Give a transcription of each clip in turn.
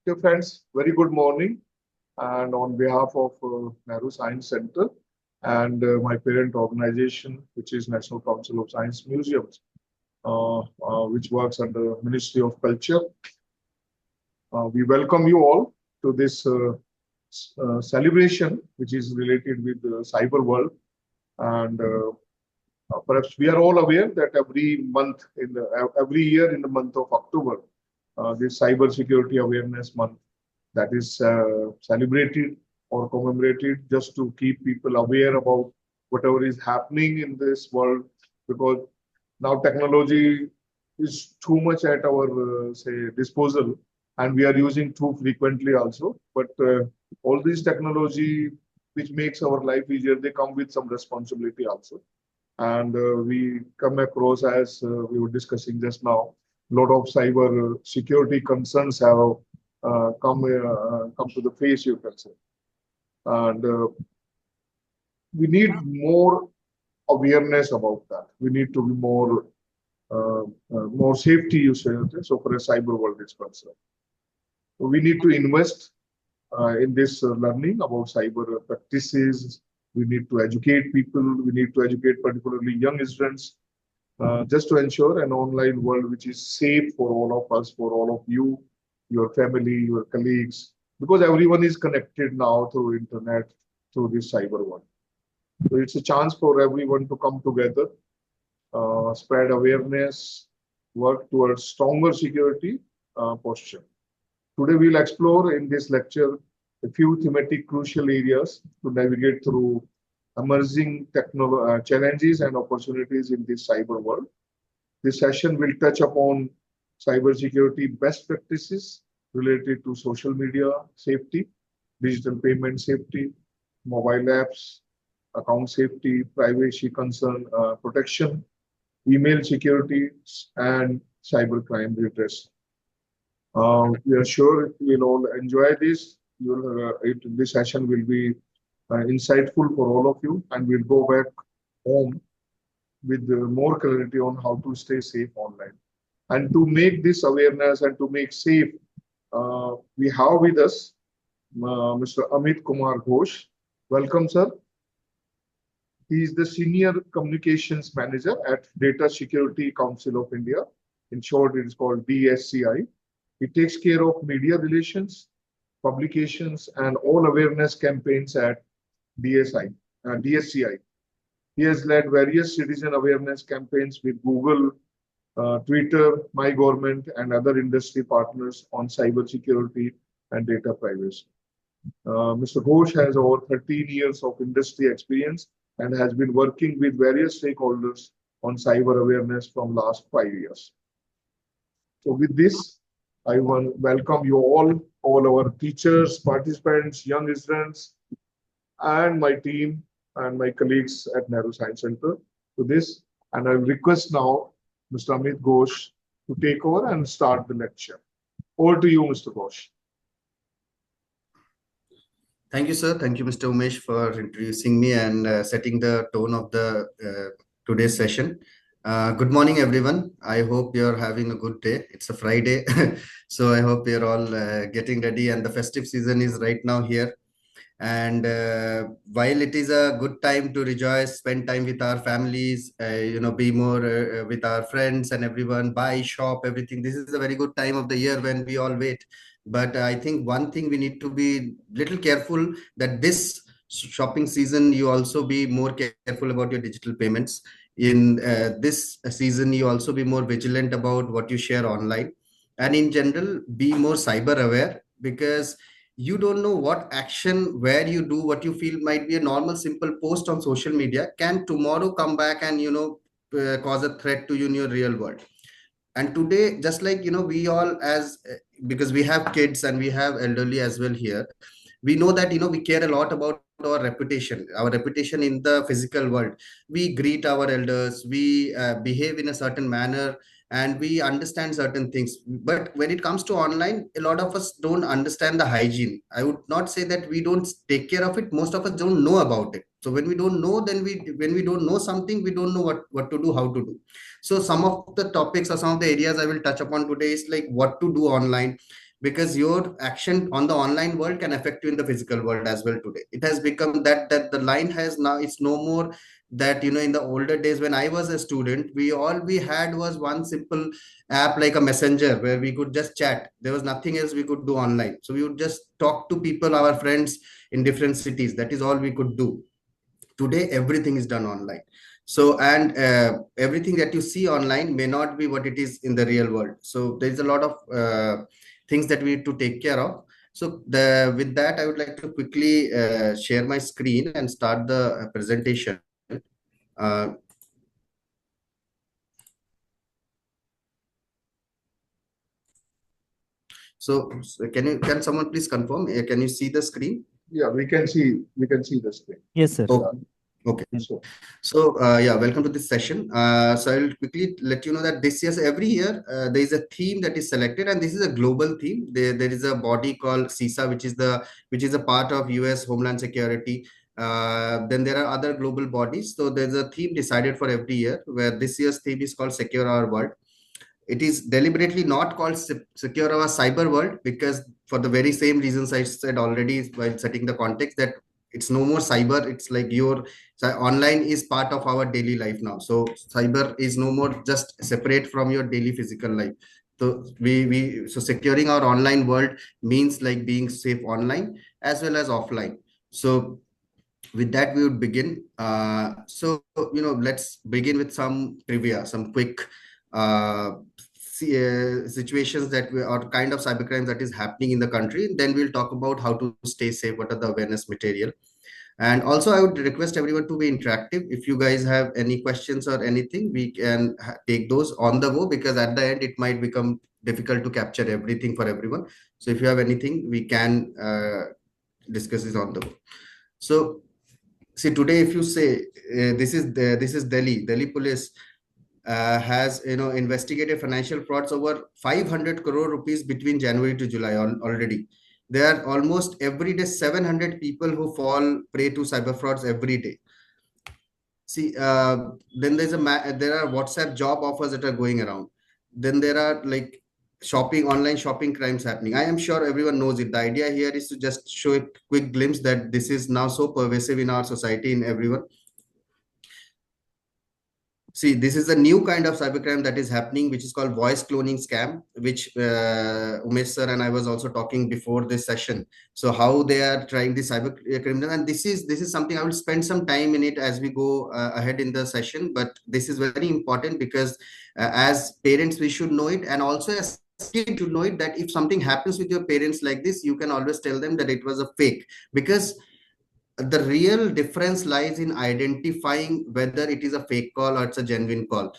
Dear friends, very good morning. And on behalf of Nehru Science Center and my parent organization, which is National Council of Science Museums, which works under Ministry of Culture, we welcome you all to this celebration, which is related with the cyber world. And perhaps we are all aware that every year in the month of October, this cyber security awareness month that is celebrated or commemorated just to keep people aware about whatever is happening in this world, because now technology is too much at our say disposal, and we are using too frequently also. But all these technology which makes our life easier, they come with some responsibility also. And we come across, as we were discussing just now, a lot of cyber security concerns have come to the face, you can say. And we need more awareness about that. We need to be more safety, you say, okay? So for a cyber world is concerned. So we need to invest in this learning about cyber practices. We need to educate people. We need to educate particularly young students, just to ensure an online world which is safe for all of us, for all of you, your family, your colleagues, because everyone is connected now through internet, through this cyber world. So it's a chance for everyone to come together, spread awareness, work towards stronger security posture. Today we'll explore in this lecture a few thematic crucial areas to navigate through emerging challenges and opportunities in this cyber world. This session will touch upon cybersecurity best practices related to social media safety, digital payment safety, mobile apps, account safety, privacy concern protection, email security, and cybercrime redress. We are sure you'll all enjoy this. This session will be insightful for all of you, and we'll go back home with more clarity on how to stay safe online. And to make this awareness and to make safe, we have with us Mr. Amit Kumar Ghosh. Welcome, sir. He is the Senior Communications Manager at Data Security Council of India. In short, it is called DSCI. He takes care of media relations, publications, and all awareness campaigns at DSCI. He has led various citizen awareness campaigns with Google, Twitter, My Government, and other industry partners on cybersecurity and data privacy. Mr. Ghosh has over 13 years of industry experience and has been working with various stakeholders on cyber awareness from last 5 years. So with this, I want to welcome you all our teachers, participants, young students, and my team and my colleagues at Nehru Science Center to this. And I request now Mr. Amit Ghosh to take over and start the lecture. Over to you, Mr. Ghosh. Thank you, sir. Thank you, Mr. Umesh, for introducing me and setting the tone of the today's session. Good morning, everyone. I hope you're having a good day. It's a Friday, so I hope you're all getting ready, and the festive season is right now here. And while it is a good time to rejoice, spend time with our families, be more with our friends and everyone, buy, shop, everything. This is a very good time of the year when we all wait. But I think one thing we need to be little careful that this shopping season, you also be more careful about your digital payments. In this season, you also be more vigilant about what you share online. And in general, be more cyber aware, because you don't know what action where you do what you feel might be a normal simple post on social media can tomorrow come back and cause a threat to you in your real world. And today, just like we all as because we have kids and we have elderly as well here, we know that we care a lot about our reputation in the physical world. We greet our elders, we behave in a certain manner, and we understand certain things. But when it comes to online, a lot of us don't understand the hygiene. I would not say that we don't take care of it. Most of us don't know about it. So when we don't know, then when we don't know something, we don't know what to do, how to do. So some of the topics or some of the areas I will touch upon today is like what to do online, because your action on the online world can affect you in the physical world as well today. It has become that the line has now, it's no more that, in the older days when I was a student, we had was one simple app like a messenger where we could just chat. There was nothing else we could do online. So we would just talk to people, our friends in different cities. That is all we could do. Today everything is done online. So, and everything that you see online may not be what it is in the real world. So there's a lot of things that we need to take care of. So with that, I would like to quickly share my screen and start the presentation. uh, so can someone please confirm, can you see the screen? Yeah, we can see the screen. Yes, sir. Okay. Okay. So, Yeah, welcome to this session. So I'll quickly let you know that this year, every year, there is a theme that is selected, and this is a global theme. There is a body called CISA, which is a part of US Homeland Security. Then there are other global bodies. So there's a theme decided for every year, where this year's theme is called Secure Our World. It is deliberately not called Secure Our Cyber World, because for the very same reasons I said already while setting the context, that it's no more cyber. It's like online is part of our daily life now. So cyber is no more just separate from your daily physical life. So so securing our online world means like being safe online as well as offline. So with that, we would begin. Let's begin with some trivia, some quick uh, situations that or kind of cybercrimes that is happening in the country. Then we'll talk about how to stay safe, what are the awareness material. And also, I would request everyone to be interactive. If you guys have any questions or anything, we can take those on the go, because at the end, it might become difficult to capture everything for everyone. So if you have anything, we can discuss this on the go. So see, today, if you say this is Delhi police has investigated financial frauds over 500 crore rupees between January to July already. There are almost every day 700 people who fall prey to cyber frauds every day. See, then there are WhatsApp job offers that are going around. Then there are like online shopping crimes happening. I am sure everyone knows it. The idea here is to just show a quick glimpse that this is now so pervasive in our society, in everyone. See, this is a new kind of cybercrime that is happening, which is called voice cloning scam, which Umesh sir and I was also talking before this session. So how they are trying the cyber criminal, and this is something I will spend some time in it as we go ahead in the session. But this is very important because as parents, we should know it, and also as kid to know it, that if something happens with your parents like this, you can always tell them that it was a fake, because the real difference lies in identifying whether it is a fake call or it's a genuine call,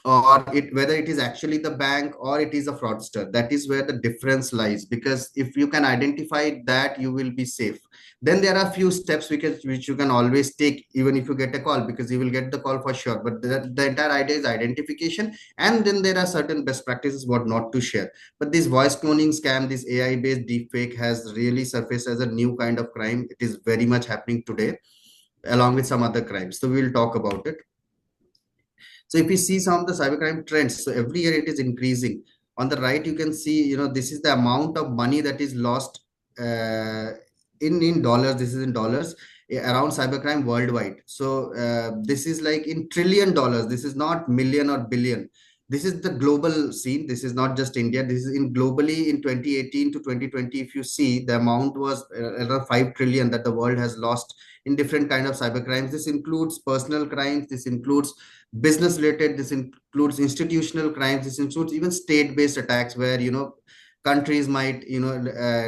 or whether it is actually the bank or it is a fraudster. That is where the difference lies, because if you can identify that, you will be safe. Then there are few steps which you can always take even if you get a call, because you will get the call for sure, but the entire idea is identification. And then there are certain best practices what not to share. But this voice cloning scam, this AI based deepfake, has really surfaced as a new kind of crime. It is very much happening today along with some other crimes, so we'll talk about it. So if you see some of the cybercrime trends, so every year it is increasing. On the right, you can see, this is the amount of money that is lost in dollars. This is in dollars around cybercrime worldwide. So this is like in $1 trillion. This is not million or billion. This is the global scene. This is not just India. This is in globally in 2018 to 2020. If you see, the amount was around 5 trillion that the world has lost in different kind of cybercrimes. This includes personal crimes. This includes business related, this includes institutional crimes, this includes even state based attacks, where countries might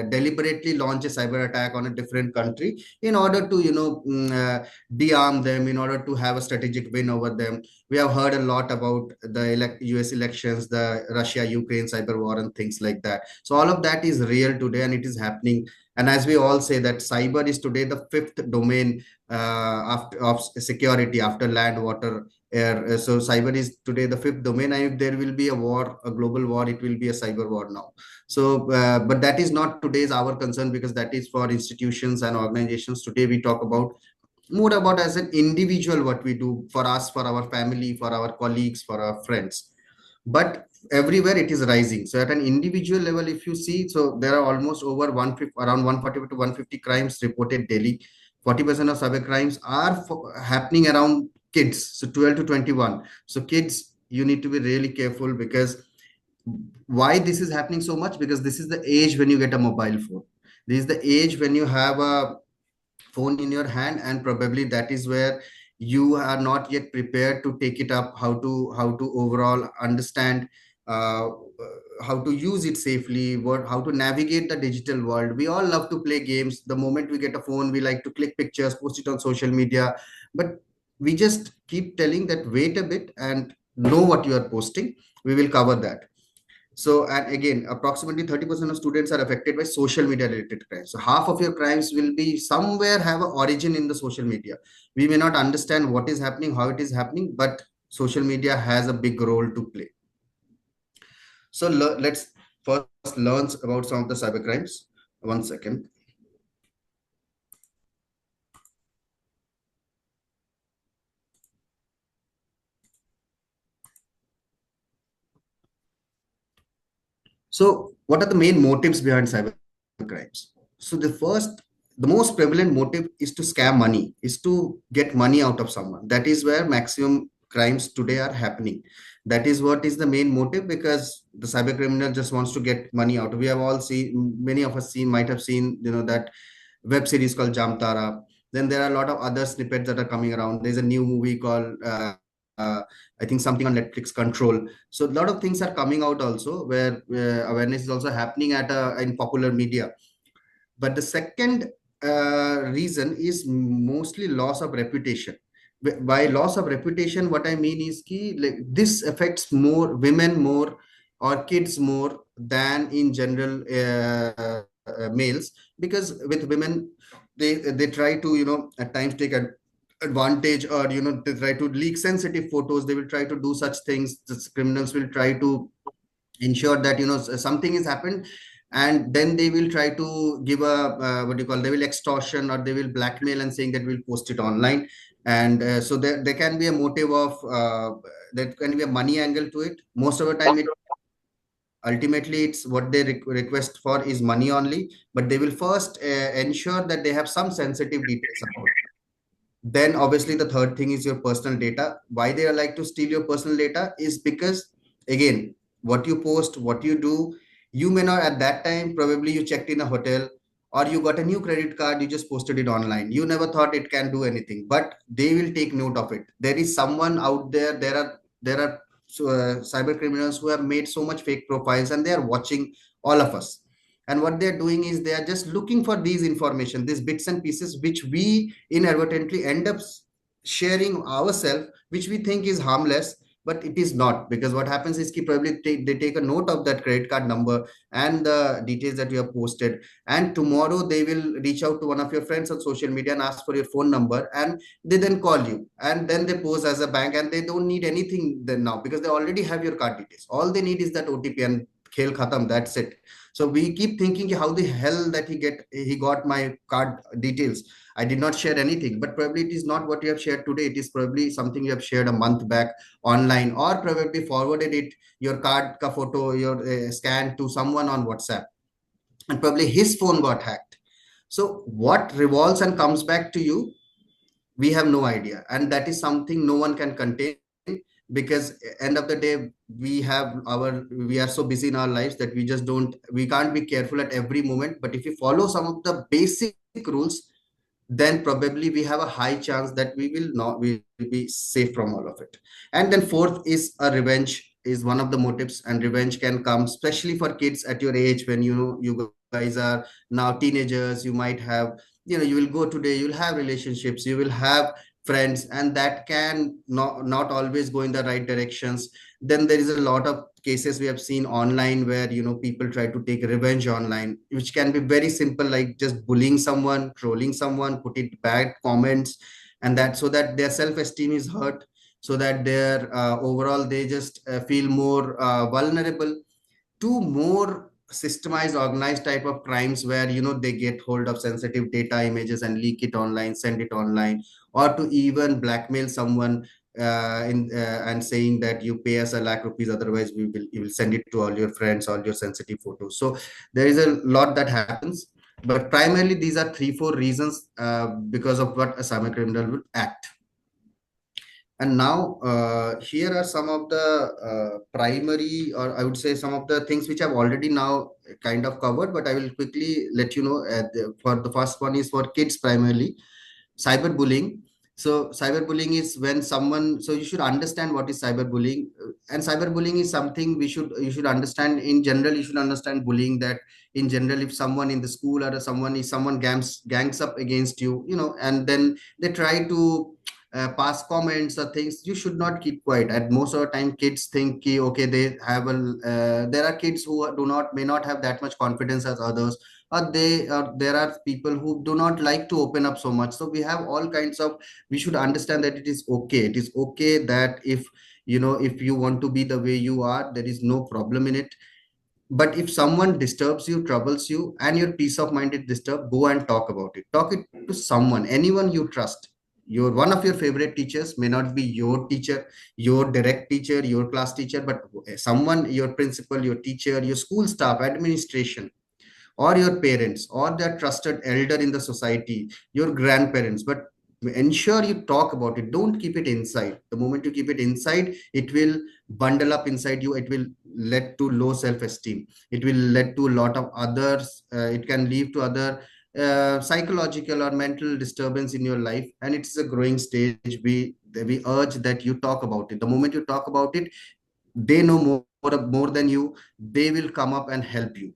deliberately launch a cyber attack on a different country in order to de-arm them, in order to have a strategic win over them. We have heard a lot about the US elections, the Russia Ukraine cyber war and things like that. So all of that is real today, and it is happening. And as we all say, that cyber is today the fifth domain of security after land, water, air. So cyber is today the fifth domain, and if there will be a war, a global war, it will be a cyber war now. So but that is not today's our concern, because that is for institutions and organizations. Today we talk about more about as an individual, what we do for us, for our family, for our colleagues, for our friends. But everywhere it is rising. So at an individual level, if you see, so there are almost over 150, around 140 to 150 crimes reported daily. 40% of cyber crimes are happening around kids, so 12 to 21. So kids, you need to be really careful, because why this is happening so much? Because this is the age when you get a mobile phone. This is the age when you have a phone in your hand, and probably that is where you are not yet prepared to take it up, how to overall understand how to use it safely, what how to navigate the digital world. We all love to play games. The moment we get a phone, we like to click pictures, post it on social media, but we just keep telling that wait a bit and know what you are posting. We will cover that. So, and again, approximately 30% of students are affected by social media related crimes. So half of your crimes will be somewhere have an origin in the social media. We may not understand what is happening, how it is happening, but social media has a big role to play. So let's first learn about some of the cyber crimes. One second. So what are the main motives behind cyber crimes? So the most prevalent motive is to scam money, is to get money out of someone. That is where maximum crimes today are happening. That is what is the main motive, because the cyber criminal just wants to get money out. We have all seen, many of us might have seen, that web series called Jamtara. Then there are a lot of other snippets that are coming around. There's a new movie called uh, I think something on Netflix, Control. So a lot of things are coming out also, where awareness is also happening in popular media. But the second reason is mostly loss of reputation. By loss of reputation, what I mean is ki, like, this affects more women more or kids more than in general males, because with women, they try to, at times take advantage, or they try to leak sensitive photos. They will try to do such things. The criminals will try to ensure that something has happened, and then they will try to give a what do you call, they will extortion, or they will blackmail and saying that we'll post it online. And so there can be a motive of there can be a money angle to it. Most of the time, ultimately it's what they request for is money only, but they will first ensure that they have some sensitive details about it. Then obviously the third thing is your personal data. Why they are like to steal your personal data is because, again, what you post, what you do, you may not at that time, probably you checked in a hotel, or you got a new credit card, you just posted it online. You never thought it can do anything, but they will take note of it. There is someone out there. There are cyber criminals who have made so much fake profiles, and they are watching all of us. And what they're doing is they are just looking for these information, these bits and pieces, which we inadvertently end up sharing ourselves, which we think is harmless, but it is not. Because what happens is probably they take a note of that credit card number and the details that you have posted, and tomorrow they will reach out to one of your friends on social media and ask for your phone number, and they then call you, and then they pose as a bank, and they don't need anything then now, because they already have your card details. All they need is that OTP, and khel khatam, that's it. So we keep thinking, how the hell that he got my card details. I did not share anything, but probably it is not what you have shared today. It is probably something you have shared a month back online, or probably forwarded it, your card ka photo, your scan to someone on WhatsApp, and probably his phone got hacked. So what revolves and comes back to you, we have no idea, and that is something no one can contain. Because end of the day, we are so busy in our lives that we can't be careful at every moment. But if we follow some of the basic rules, then probably we have a high chance that we will be safe from all of it. And then fourth is a revenge is one of the motives, and revenge can come especially for kids at your age, when you guys are now teenagers. You might have, you will go today, you'll have relationships, you will have friends, and that can not always go in the right directions. Then there is a lot of cases we have seen online where people try to take revenge online, which can be very simple, like just bullying someone, trolling someone, putting bad comments, and that so that their self-esteem is hurt, so that their overall they just feel more vulnerable to more systemized, organized type of crimes, where they get hold of sensitive data, images, and leak it online, send it online, or to even blackmail someone. and saying that you pay us 1 lakh rupees, otherwise you will send it to all your friends, all your sensitive photos. So there is a lot that happens, but primarily these are 3 4 reasons because of what a cyber criminal will act. And now here are some of the primary, or I would say some of the things which I've already now kind of covered, but I will quickly let you know. For the first one is for kids primarily, cyberbullying. So cyberbullying is when someone, so you should understand what is cyberbullying. And cyberbullying is something you should understand in general. You should understand bullying, that in general, if someone in the school or someone gangs up against you, and then they try to pass comments or things, you should not keep quiet. At most of the time, kids think ki, okay, they have there are kids who may not have that much confidence as others, or there are people who do not like to open up so much. So we have all kinds of, we should understand that it is okay that if you want to be the way you are, there is no problem in it. But if someone disturbs you, troubles you, and your peace of mind is disturbed, go and talk about it. Talk it to someone, anyone you trust. One of your favorite teachers may not be your teacher, your direct teacher, your class teacher, but someone, your principal, your teacher, your school staff, administration, or your parents, or their trusted elder in the society, your grandparents. But ensure you talk about it. Don't keep it inside. The moment you keep it inside, it will bundle up inside you. It will lead to low self-esteem. It will lead to a lot of others. It can lead to other psychological or mental disturbance in your life. And it's a growing stage. We urge that you talk about it. The moment you talk about it, they know more than you. They will come up and help you,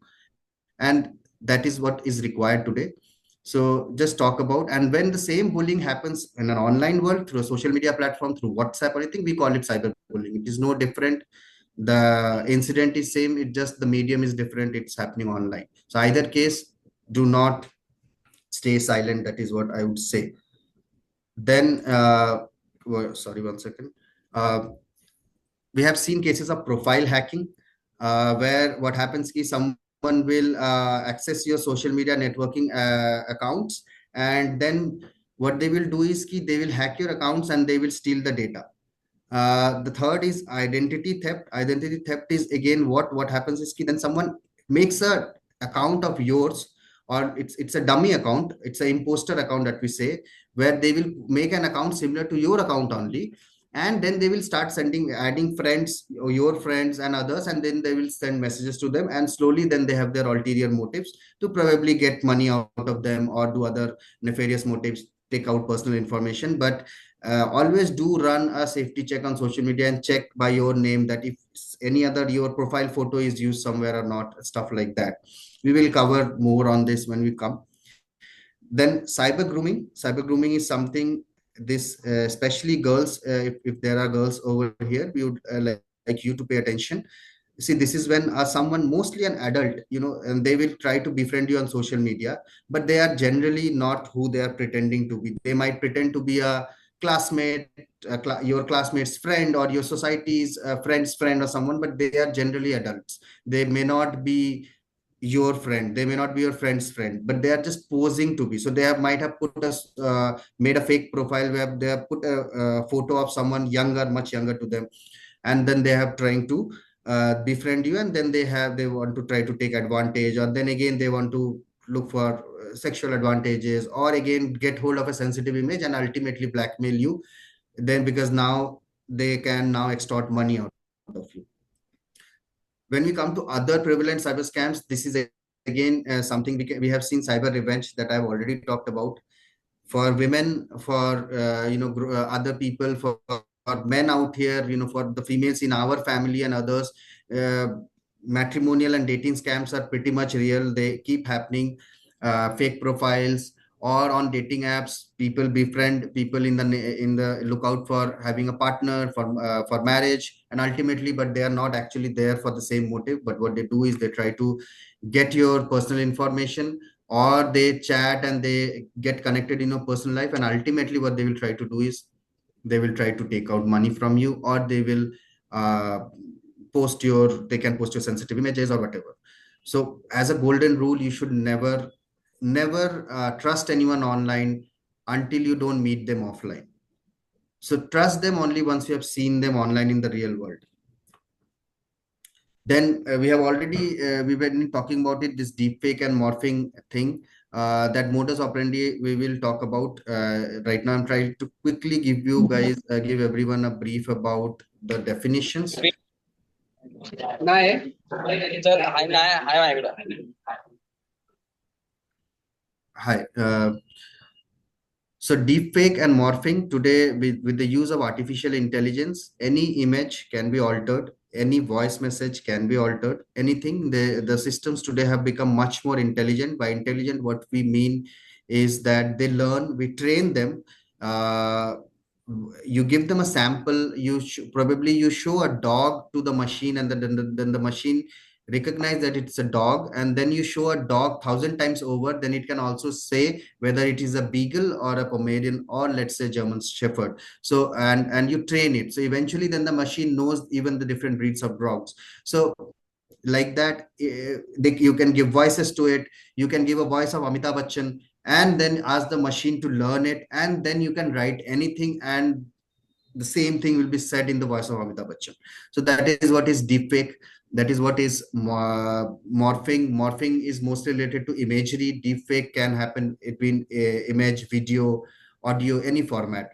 and that is what is required today. So just talk about. And when the same bullying happens in an online world, through a social media platform, through WhatsApp or anything, we call it cyberbullying. It is no different. The incident is same, it just the medium is different. It's happening online. So either case, do not stay silent. That is what I would say. Then sorry, 1 second. We have seen cases of profile hacking, where what happens is someone will access your social media networking accounts, and then what they will do is they will hack your accounts and they will steal the data. The third is identity theft. Identity theft is again what happens is then someone makes a account of yours, or it's a dummy account, it's an imposter account that we say, where they will make an account similar to your account only, and then they will start adding friends, or your friends and others, and then they will send messages to them, and slowly then they have their ulterior motives to probably get money out of them or do other nefarious motives, take out personal information. But always do run a safety check on social media and check by your name that if any other your profile photo is used somewhere or not, stuff like that. We will cover more on this when we come. Then cyber grooming is something, this especially girls, if there are girls over here, we would like you to pay attention. See, this is when someone, mostly an adult, and they will try to befriend you on social media, but they are generally not who they are pretending to be. They might pretend to be a classmate, your classmate's friend, or your society's friend's friend, or someone, but they are generally adults. They may not be your friend, they may not be your friend's friend, but they are just posing to be. So might have made a fake profile where they have put a photo of someone younger, much younger to them, and then they have trying to befriend you, and then they want to try to take advantage, or then again they want to look for sexual advantages, or again get hold of a sensitive image and ultimately blackmail you, then because now they can now extort money out of you. When we come to other prevalent cyber scams, this is again something we have seen, cyber revenge, that I've already talked about. For women, for other people, for men out here, for the females in our family and others, uh, matrimonial and dating scams are pretty much real. They keep happening. Fake profiles, or on dating apps, people befriend people in the lookout for having a partner for marriage, and ultimately, but they are not actually there for the same motive. But what they do is they try to get your personal information, or they chat and they get connected in your personal life, and ultimately what they will try to do is they will try to take out money from you, or they will uh, they can post your sensitive images or whatever. So as a golden rule, you should never trust anyone online until you don't meet them offline. So trust them only once you have seen them online in the real world. Then we have already we've been talking about it, this deepfake and morphing thing. That modus operandi we will talk about right now. I'm trying to quickly give you guys, give everyone a brief about the definitions. नाही तर हाय नाही हाय माझ्याकडं. Hi. So deepfake and morphing today, with the use of artificial intelligence, any image can be altered, any voice message can be altered, anything. The systems today have become much more intelligent. By intelligent, what we mean is that they learn, we train them. Uh, you give them a sample, probably you show a dog to the machine, and then the machine recognize that it's a dog, and then you show a dog 1,000 times over, then it can also say whether it is a beagle or a Pomerian, or let's say German Shepherd. So and you train it, so eventually then the machine knows even the different breeds of dogs. So like that, you can give voices to it. You can give a voice of Amitabh Bachchan and then ask the machine to learn it, and then you can write anything and the same thing will be said in the voice of Amitabh Bachchan. So that is what is deepfake. That is what is morphing. Morphing is mostly related to imagery. Deepfake can happen between image, video, audio, any format.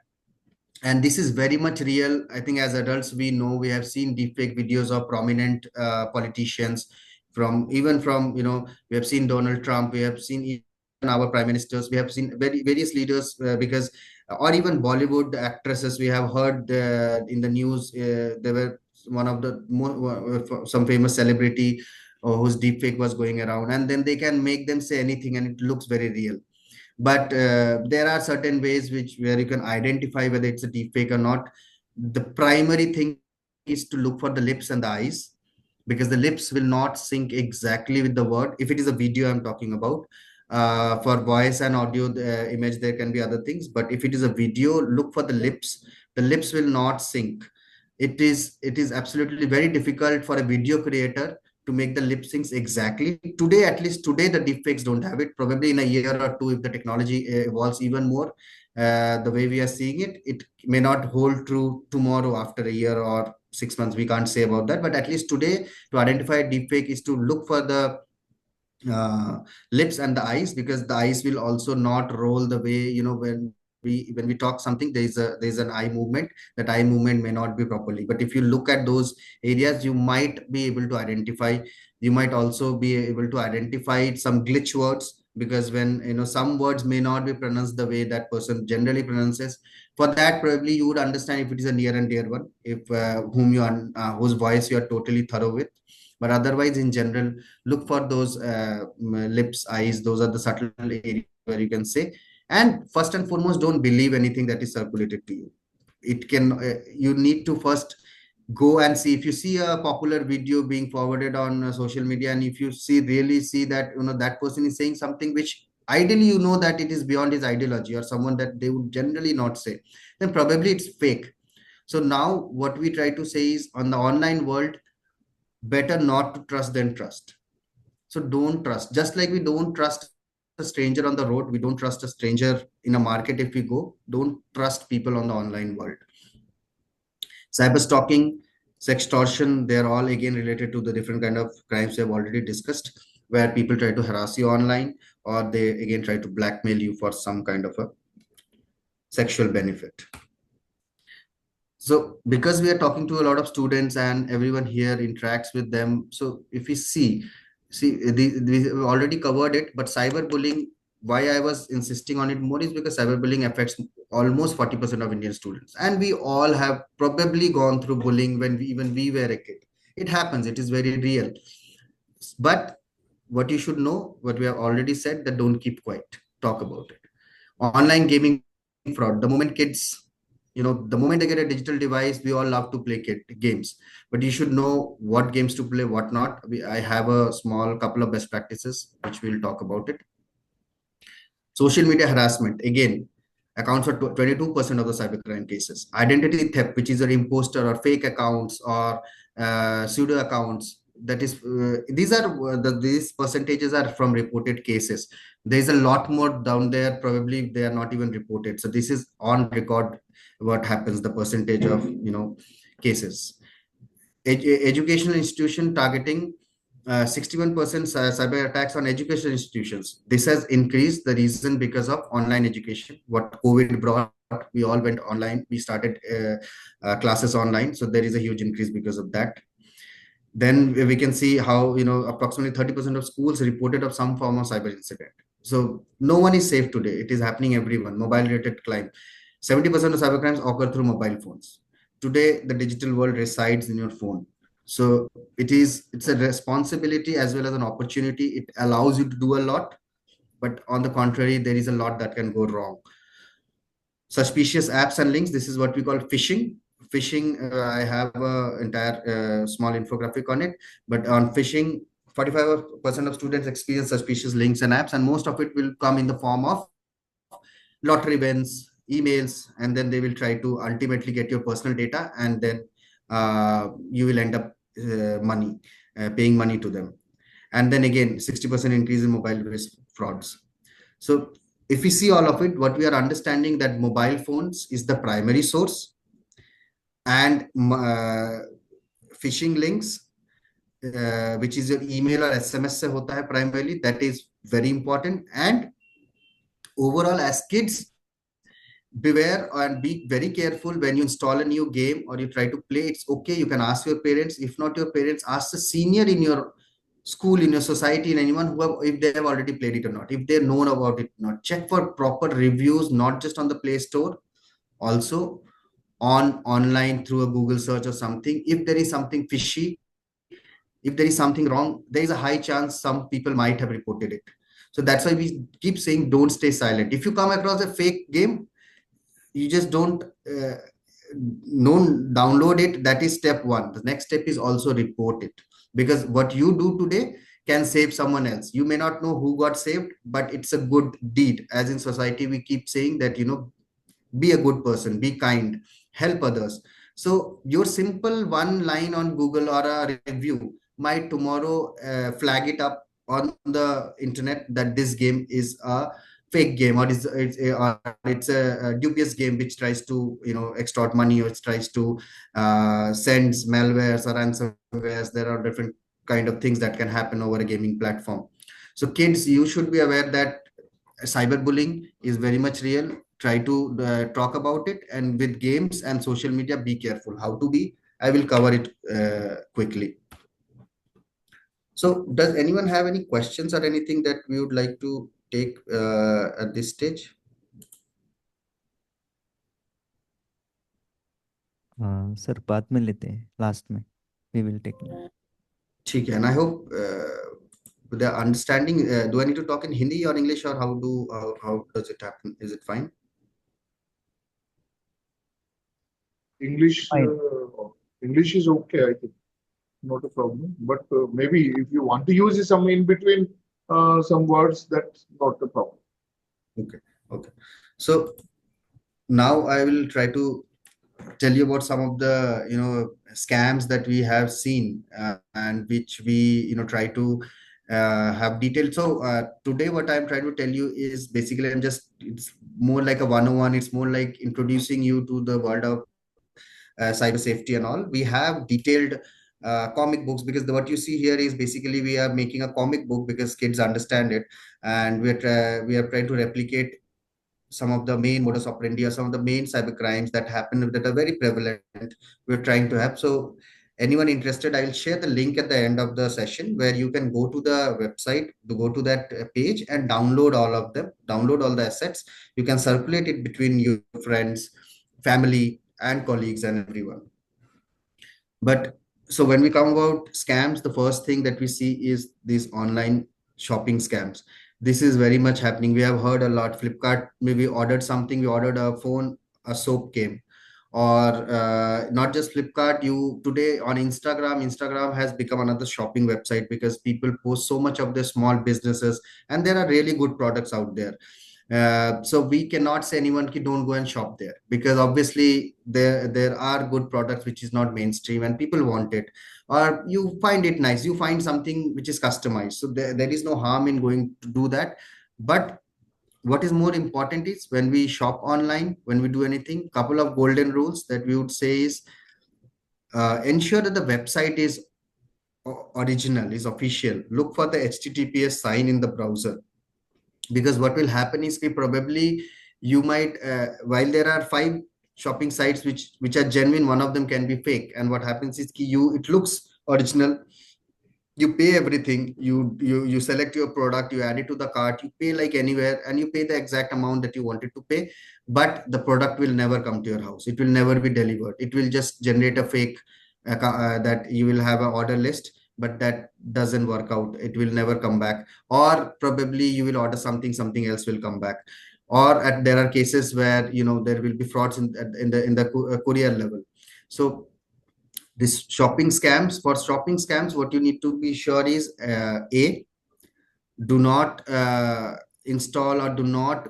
And this is very much real. I think as adults, we know, we have seen deepfake videos of prominent politicians, from we have seen Donald Trump, we have seen even our prime ministers, we have seen various leaders, because or even Bollywood actresses. We have heard in the news, there were one of the some famous celebrity whose deepfake was going around, and then they can make them say anything and it looks very real. But there are certain ways where you can identify whether it's a deep fake or not. The primary thing is to look for the lips and the eyes, because the lips will not sync exactly with the word. If it is a video I'm talking about, for voice and audio, the image, there can be other things, but if it is a video, look for the lips. The lips will not sync. It is absolutely very difficult for a video creator to make the lip syncs exactly. Today, at least today, the deepfakes don't have it. Probably in a year or two, if the technology evolves even more, the way we are seeing it, it may not hold true tomorrow after a year or 6 months. We can't say about that. But at least today, to identify a deepfake is to look for the uh, lips and the eyes, because the eyes will also not roll the way, when we talk something, there's an eye movement. That eye movement may not be properly, but if you look at those areas, you might be able to identify. You might also be able to identify some glitch words, because when some words may not be pronounced the way that person generally pronounces. For that, probably you would understand if it is a near and dear one, if whose voice you are totally thorough with. But otherwise, in general, look for those lips, eyes. Those are the subtle areas where you can say. And first and foremost, don't believe anything that is circulated to you. It can You need to first go and see. If you see a popular video being forwarded on social media, and if you really see that that person is saying something which ideally that it is beyond his ideology, or someone that they would generally not say, then probably it's fake. So now what we try to say is, on the online world, better not to trust than trust. So don't trust. Just like we don't trust a stranger on the road, we don't trust a stranger in a market. If we go, don't trust people on the online world. Cyber stalking, sextortion, they're all again related to the different kind of crimes we have already discussed, where people try to harass you online, or they again try to blackmail you for some kind of a sexual benefit. So because we are talking to a lot of students and everyone here interacts with them, so if we we already covered it, but cyberbullying, why I was insisting on it more is because cyberbullying affects almost 40% of Indian students, and we all have probably gone through bullying when we were a kid. It happens. It is very real. But what you should know, what we have already said, that don't keep quiet. Talk about it. Online gaming fraud. The moment they get a digital device, we all love to play games, but you should know what games to play, what not. I have a small couple of best practices which we'll talk about it. Social media harassment, again, accounts for 22% of the cybercrime cases. Identity theft, which is an imposter or fake accounts or pseudo accounts. That is, these percentages are from reported cases. There is a lot more down there. Probably they are not even reported. So this is on record. what happens, the percentage of cases. Educational institution targeting 61% cyber attacks on educational institutions. This has increased. The reason because of online education, what COVID brought. We all went online. We started classes online, so there is a huge increase because of that. Then we can see how approximately 30% of schools reported of some form of cyber incident. So no one is safe today. It is happening everyone. Mobile related crime, 70% of cyber crimes occur through mobile phones. Today the digital world resides in your phone. So it's a responsibility as well as an opportunity. It allows you to do a lot, but on the contrary, there is a lot that can go wrong. Suspicious apps and links, this is what we call phishing. I have an entire small infographic on it, but on phishing, 45% of students experience suspicious links and apps, and most of it will come in the form of lottery wins, emails, and then they will try to ultimately get your personal data, and then you will end up paying money to them. And then again, 60% increase in mobile based frauds. So if we see all of it, what we are understanding that mobile phones is the primary source, and phishing links, which is your email or SMS se hota hai primarily, that is very important. And overall, as kids, beware and be very careful when you install a new game or you try to play. It's okay, you can ask your parents. If not your parents, ask the senior in your school, in your society, and anyone if they have already played it or not, if they're known about it or not. Check for proper reviews, not just on the Play Store, also online through a Google search or something. If there is something fishy, if there is something wrong, there is a high chance some people might have reported it. So that's why we keep saying don't stay silent. If you come across a fake game, you just don't download it. That is step one. The next step is also report it, because what you do today can save someone else. You may not know who got saved, but it's a good deed. As in society, we keep saying that, be a good person, be kind, help others. So your simple one line on Google or a review might tomorrow flag it up on the internet that this game is a fake game, or it's a dubious game which tries to extort money, or it tries to send malwares or ransomwares. There are different kind of things that can happen over a gaming platform. So kids, you should be aware that cyberbullying is very much real. Try to talk about it, and with games and social media, be careful. How to be, I will cover it quickly. So does anyone have any questions or anything that we would like to take at this stage? Sir बाद में लेते हैं, last में we will take. ठीक है, and I hope the understanding. Do I need to talk in Hindi or English, or how does it happen? Is it fine? English, English is okay, I think, not a problem. But maybe if you want to use some in between some words, that's not a problem. Okay. So now I will try to tell you about some of the scams that we have seen and which we try to have detailed. So today what I'm trying to tell you is basically it's more like a 101. It's more like introducing you to the world of cyber safety and all. We have detailed comic books, because what you see here is basically we are making a comic book because kids understand it, and we are trying to replicate some of the main modus operandi or some of the main cyber crimes that happen that are very prevalent. We're trying to have. So anyone interested, I will share the link at the end of the session where you can go to the website, to go to that page and download all of them, download all the assets. You can circulate it between your friends, family, and colleagues and everyone. But so when we come about scams, the first thing that we see is these online shopping scams. This is very much happening. We have heard a lot. Flipkart, maybe ordered something, we ordered a phone, a soap came. Or not just Flipkart, today on Instagram has become another shopping website, because people post so much of their small businesses, and there are really good products out there. So we cannot say anyone don't go and shop there, because obviously there are good products which is not mainstream and people want it, or you find it nice, you find something which is customized. So there is no harm in going to do that. But what is more important is when we shop online, when we do anything, couple of golden rules that we would say is ensure that the website is original, is official. Look for the HTTPS sign in the browser, because what will happen is probably you might while there are 5 shopping sites which are genuine, one of them can be fake, and what happens is it looks original. You pay everything, you select your product, you add it to the cart, you pay like anywhere, and you pay the exact amount that you wanted to pay, but the product will never come to your house, it will never be delivered, it will just generate a fake that you will have an order list, but that doesn't work out, it will never come back, or probably you will order something else will come back, or there are cases where there will be frauds in the courier level. So this shopping scams, what you need to be sure is do not install or do not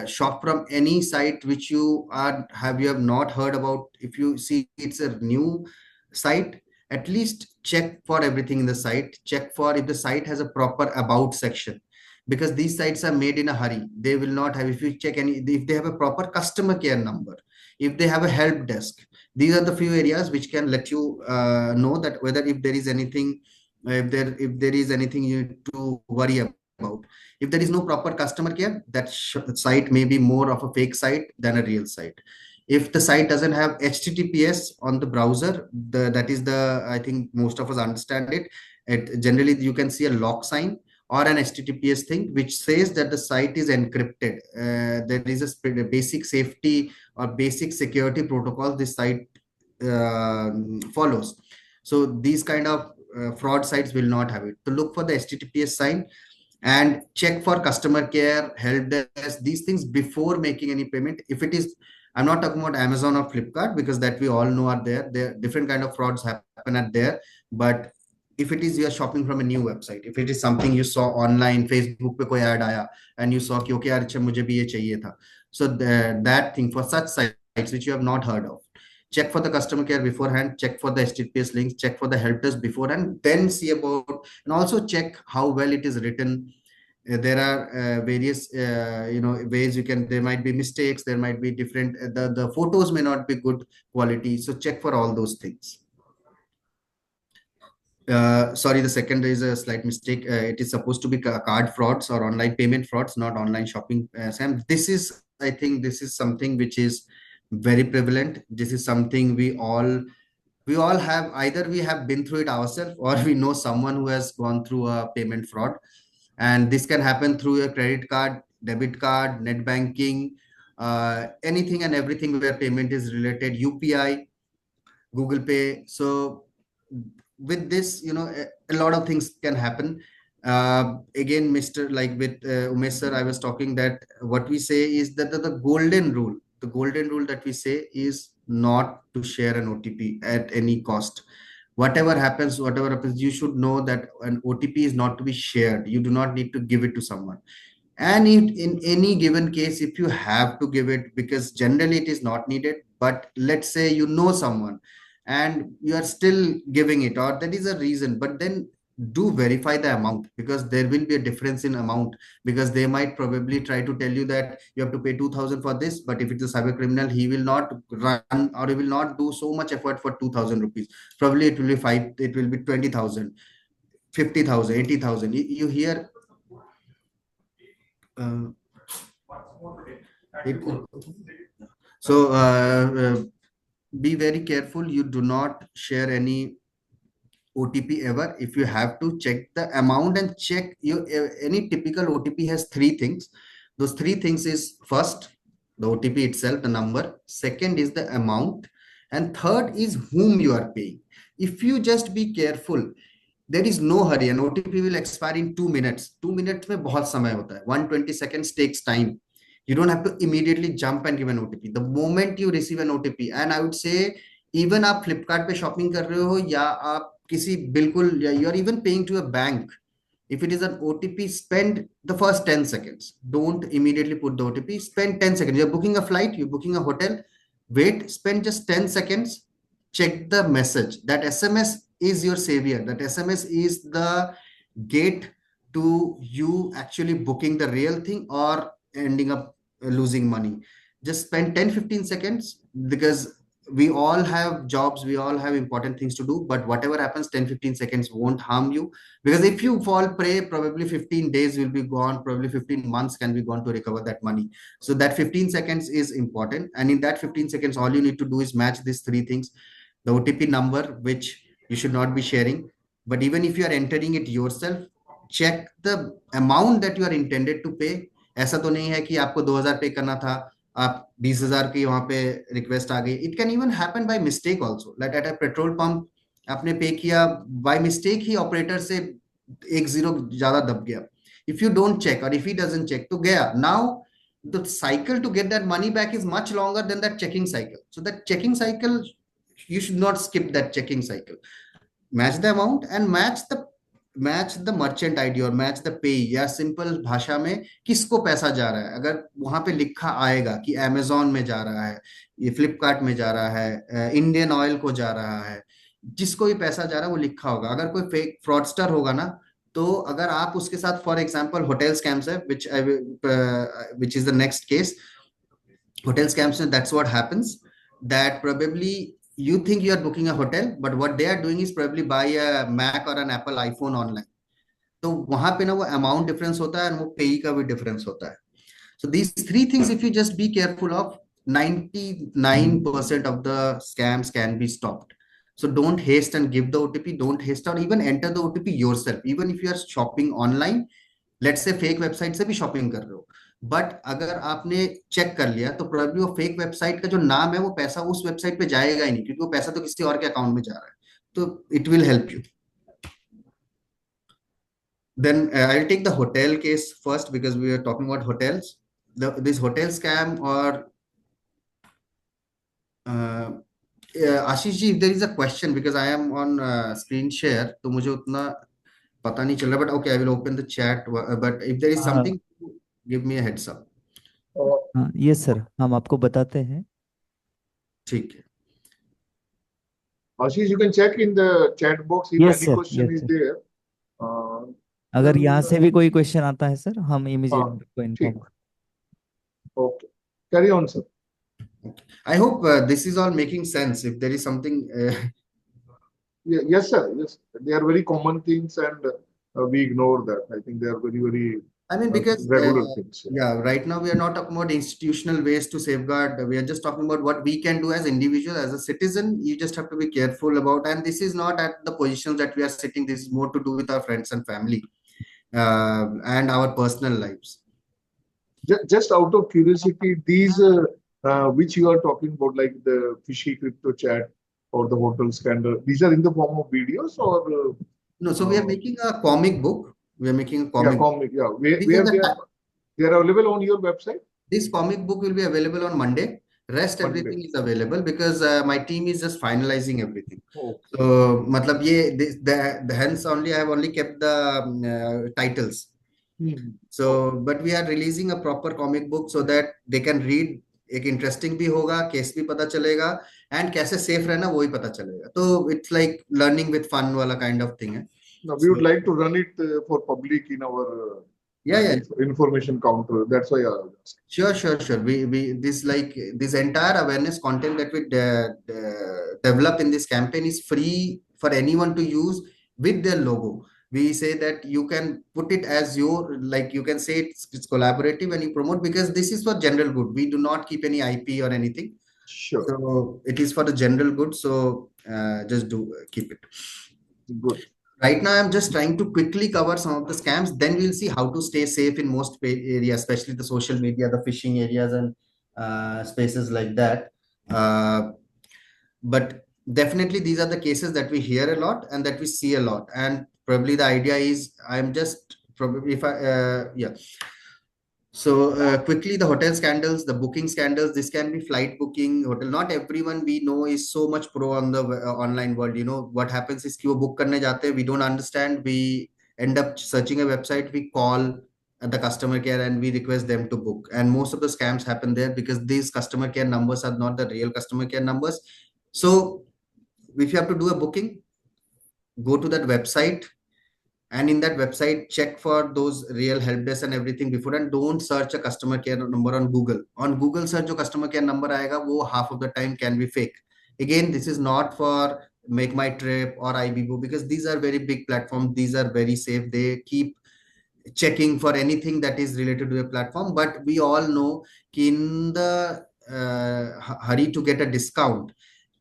shop from any site which you have not heard about. If you see it's a new site, at least check for everything in the site, check for if the site has a proper about section, because these sites are made in a hurry. They will not have, if you check any, if they have a proper customer care number, if they have a help desk, these are the few areas which can let you know that whether if there is anything, if there is anything you need to worry about. If there is no proper customer care, that site may be more of a fake site than a real site. If the site doesn't have HTTPS on the browser, that is the, I think most of us understand it. Generally you can see a lock sign or an HTTPS thing which says that the site is encrypted. There is a basic safety or basic security protocol this site follows. So these kind of fraud sites will not have it. To look for the HTTPS sign and check for customer care, help desk, these things before making any payment. If it is, I'm not talking about Amazon or Flipkart, because that we all know are there. There different kind of frauds happen at there. But if it is you are shopping from a new website, if it is something you saw online, Facebook पे कोई ad आया and you saw कि okay यार अच्छा मुझे भी ये चाहिए था, so that thing, for such sites which you have not heard of, check for the customer care beforehand, check for the HTTPS links, check for the help desk beforehand, then see about, and also check how well it is written. There are various ways you can, there might be mistakes, there might be different, the photos may not be good quality, so check for all those things. Sorry, the second is a slight mistake. It is supposed to be card frauds or online payment frauds, not online shopping scam. This is, I think this is something which is very prevalent. This is something we all have, either we have been through it ourselves or we know someone who has gone through a payment fraud. And this can happen through a credit card, debit card, net banking, anything and everything where payment is related, UPI, Google Pay. So with this, a lot of things can happen. Again, Mr. Like with Umesh sir, I was talking that what we say is that the golden rule that we say is not to share an OTP at any cost. Whatever happens, you should know that an OTP is not to be shared. You do not need to give it to someone. And in any given case, if you have to give it, because generally it is not needed, but let's say you know someone and you are still giving it, or that is a reason, but then do verify the amount, because there will be a difference in amount, because they might probably try to tell you that you have to pay 2,000 for this, but if it's a cyber criminal, he will not run, or he will not do so much effort for 2,000 rupees. Probably it will be 20,000, 50,000, 80,000. You hear uh, it, so be very careful. You do not share any OTP ever. If you have to, check the amount and check any typical OTP has 3 things. Those 3 things is, first, the OTP itself, the number. Second is the amount. And third is whom you are paying. If you just be careful, there is no hurry. An OTP will expire in 2 minutes. 2 minutes में बहुत समय होता है. 120 seconds takes time. You don't have to immediately jump and give an OTP. The moment you receive an OTP, and I would say even आप Flipkart पे shopping कर रहे हो या आप किसी बिल्कुल, you are even paying to a bank. If it is an OTP, spend the first 10 seconds. Don't immediately put the OTP. Spend 10 seconds. You're booking a flight, you're booking a hotel. Wait, spend just 10 seconds. Check the message. That SMS is your savior. That SMS is the gate to you actually booking the real thing, or ending up losing money. Just spend 10-15 seconds, because we all have jobs, we all have important things to do, but whatever happens, 10-15 seconds won't harm you, because if you fall prey, probably 15 days will be gone, probably 15 months can be gone to recover that money. So that 15 seconds is important, and in that 15 seconds all you need to do is match these three things: the OTP number, which you should not be sharing, but even if you are entering it yourself, check the amount that you are intended to pay. ऐसा तो नहीं है कि आपको 2000 पे करना था, आप 20,000 की वहां पे रिक्वेस्ट आ गई. It can even happen by mistake also, like at a petrol pump आपने पे किया, बाय मिस्टेक ही ऑपरेटर से एक जीरो ज्यादा दब गया. इफ यू डोंट चेक, और इफ ही डजंट चेक, तो गया. Now the cycle to get that money back is much longer than that checking cycle. So that checking cycle, you should not skip that checking cycle. Match the amount and match the merchant ID और match the pay, या simple भाषा में किसको पैसा जा रहा है. अगर वहां पे लिखा आएगा कि Amazon में जा रहा है, ये फ्लिपकार्ट में जा रहा है, इंडियन ऑयल को जा रहा है, जिसको भी पैसा जा रहा है वो लिखा होगा. अगर कोई फेक फ्रॉडस्टर होगा ना, तो अगर आप उसके साथ, फॉर एग्जांपल होटल स्कैम्स है, which is the next case. Hotel scams, that's what happens, that probably you think you are booking a hotel, but what they are doing is probably buy a Mac or an Apple iPhone online. तो वहां पे ना वो amount difference होता है और वो पेई का भी डिफरेंस होता है. So these three things, if you just be careful of, 99% of the scams can be stopped. So don't haste and give the OTP, don't haste or even enter the OTP yourself. Even if you are shopping online, let's say fake website से भी shopping कर रहे हो, but अगर आपने check कर लिया तो प्रोबेबली वो फेक वेबसाइट का जो नाम है, वो पैसा उस वेबसाइट पे जाएगा ही नहीं, क्योंकि वो पैसा तो किसी और के अकाउंट में जा रहा है. तो it will help you. Then I'll take the hotel case first, because we are talking about hotels. This hotel scam, or Ashish ji, if there is a question, because I am on screen share, तो मुझे उतना पता नहीं चल रहा, but okay, I will open the chat, but if there is something, give me a heads up. हाँ yes sir, हम आपको बताते हैं. ठीक है. Ashish, you can check in the chat box if Yes, any sir. question Yes, is sir. there. अगर Then, यहाँ से भी कोई क्वेश्चन आता है सर, हम हाँ, इमीडिएटली आपको इन्फॉर्म. ठीक. Okay. Carry on, sir. I hope this is all making sense. If there is something, Yes, sir. Yes, they are very common things, and we ignore that. I think they are very, very I mean, because regular things. yeah, right now we are not talking about institutional ways to safeguard. We are just talking about what we can do as individual, as a citizen. You just have to be careful about, and this is not at the positions that we are sitting. This is more to do with our friends and family, and our personal lives. Just out of curiosity, these which you are talking about, like the fishy crypto chat or the hotel scandal, these are in the form of videos or No, so we are making a comic book. We are making a comic. comic, yeah. These Where are the they are available on your website? This comic book will be available on Monday. Rest Monday. everything is available, because my team is just finalizing everything. Oh, So, matlab ye the hence only I have only kept the titles. So, but we are releasing a proper comic book so that they can read. एक interesting भी होगा, case भी पता चलेगा, and कैसे safe रहना वो ही पता चलेगा. तो it's like learning with fun वाला काइंड ऑफ थिंग है. no, we would like to run it for public in our Yeah. information counter. That's why I asked. Sure. We this entire awareness content that we develop in this campaign is free for anyone to use with their logo. We say that you can put it as your, like you can say it's collaborative and you promote, because this is for general good. We do not keep any IP or anything. Sure. So it is for the general good. So just do keep it. Good. Right now, I'm just trying to quickly cover some of the scams. Then we'll see how to stay safe in most areas, especially the social media, the phishing areas, and spaces like that. But definitely, these are the cases that we hear a lot and that we see a lot. And probably the idea is, I'm just probably yeah. So quickly, the hotel scandals, the booking scandals, this can be flight booking, hotel. Not everyone we know is so much pro on the online world. You know, what happens is कि वो book करने जाते हैं, we don't understand, we end up searching a website, we call the customer care and we request them to book. And most of the scams happen there because these customer care numbers are not the real customer care numbers. So if you have to do a booking, go to that website and in that website check for those real help desk and everything before, and don't search a customer care number on Google search जो customer care number आएगा वो half of the time can be fake. Again, this is not for Make My Trip or IBBO, because these are very big platforms, these are very safe, they keep checking for anything that is related to a platform. But we all know in the hurry to get a discount,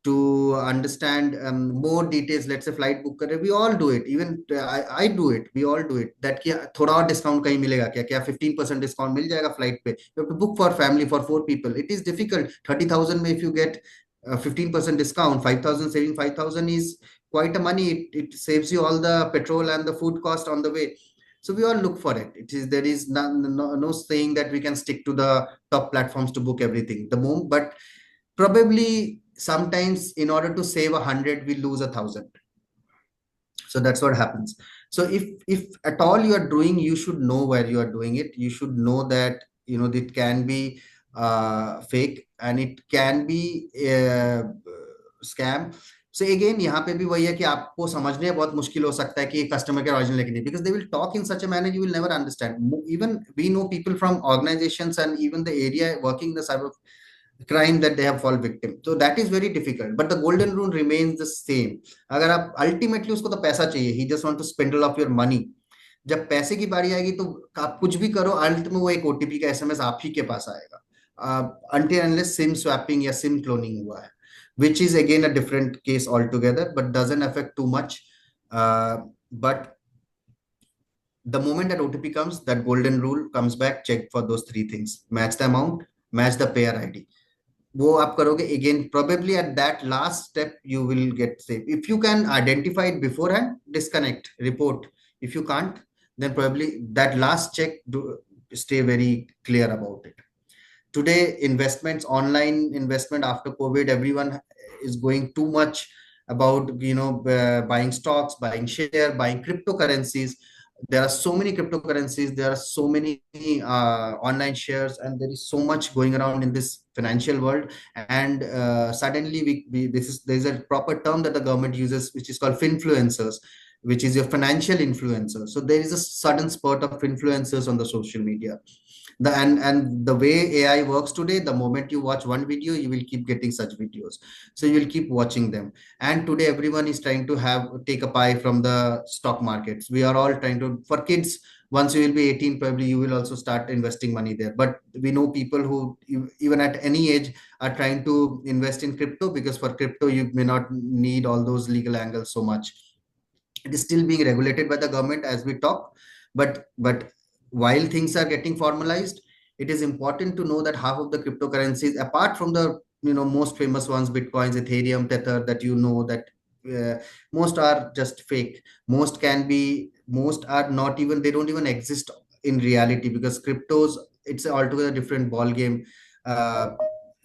to understand more details, let's say flight book kare, we all do it, even I do it, we all do it, that kya thoda aur discount kahin milega kya 15% discount mil jayega flight pe, you have to book for family for 4 people, it is difficult. 30,000 mein if you get 15% discount, 5,000 saving 5,000 is quite a money. It saves you all the petrol and the food cost on the way. So we all look for it. There is no saying that we can stick to the top platforms to book everything. But probably sometimes in order to save 100, we lose 1,000. So that's what happens. So if at all you are doing, you should know where you are doing it. You should know that it can be fake and it can be scam. So again, यहाँ पे भी वही है कि आपको समझने बहुत मुश्किल हो सकता है कि कस्टमर केयर ओरिजिनल है कि नहीं, because they will talk in such a manner you will never understand. Even we know people from organizations and even the area working in the cyber crime that they have fall victim. So that is very difficult. But the golden rule remains the same. अगर आप ultimately उसको तो पैसा चाहिए, he just want to spindle off your money. जब पैसे की बारी आएगी तो आप कुछ भी करो, अंत में वो एक OTP का SMS आप ही के पास आएगा. Until unless SIM swapping या SIM cloning हुआ है, which is again a different case altogether, but doesn't affect too much. But the moment that OTP comes, that golden rule comes back, check for those 3 things: match the amount, match the payer ID. वो आप करोगे, again probably at that last step you will get safe. If you can identify it beforehand, disconnect, report. If you can't, then probably that last check, stay very clear about it. Today, investments, online investment after COVID, everyone is going too much about buying stocks, buying share, buying cryptocurrencies. There are so many cryptocurrencies, there are so many online shares, and there is so much going around in this financial world. And suddenly there's a proper term that the government uses, which is called finfluencers, which is your financial influencer. So there is a sudden spurt of influencers on the social media. And the way AI works today, the moment you watch one video, you will keep getting such videos. So you will keep watching them. And today everyone is trying to take a pie from the stock markets. We are all trying to, for kids, once you will be 18, probably you will also start investing money there. But we know people who even at any age are trying to invest in crypto, because for crypto, you may not need all those legal angles so much. It is still being regulated by the government as we talk. But while things are getting formalized, it is important to know that half of the cryptocurrencies, apart from the most famous ones, Bitcoins, Ethereum, Tether, that most are just fake. Most are not even, they don't even exist in reality, because cryptos, it's an altogether different ball game.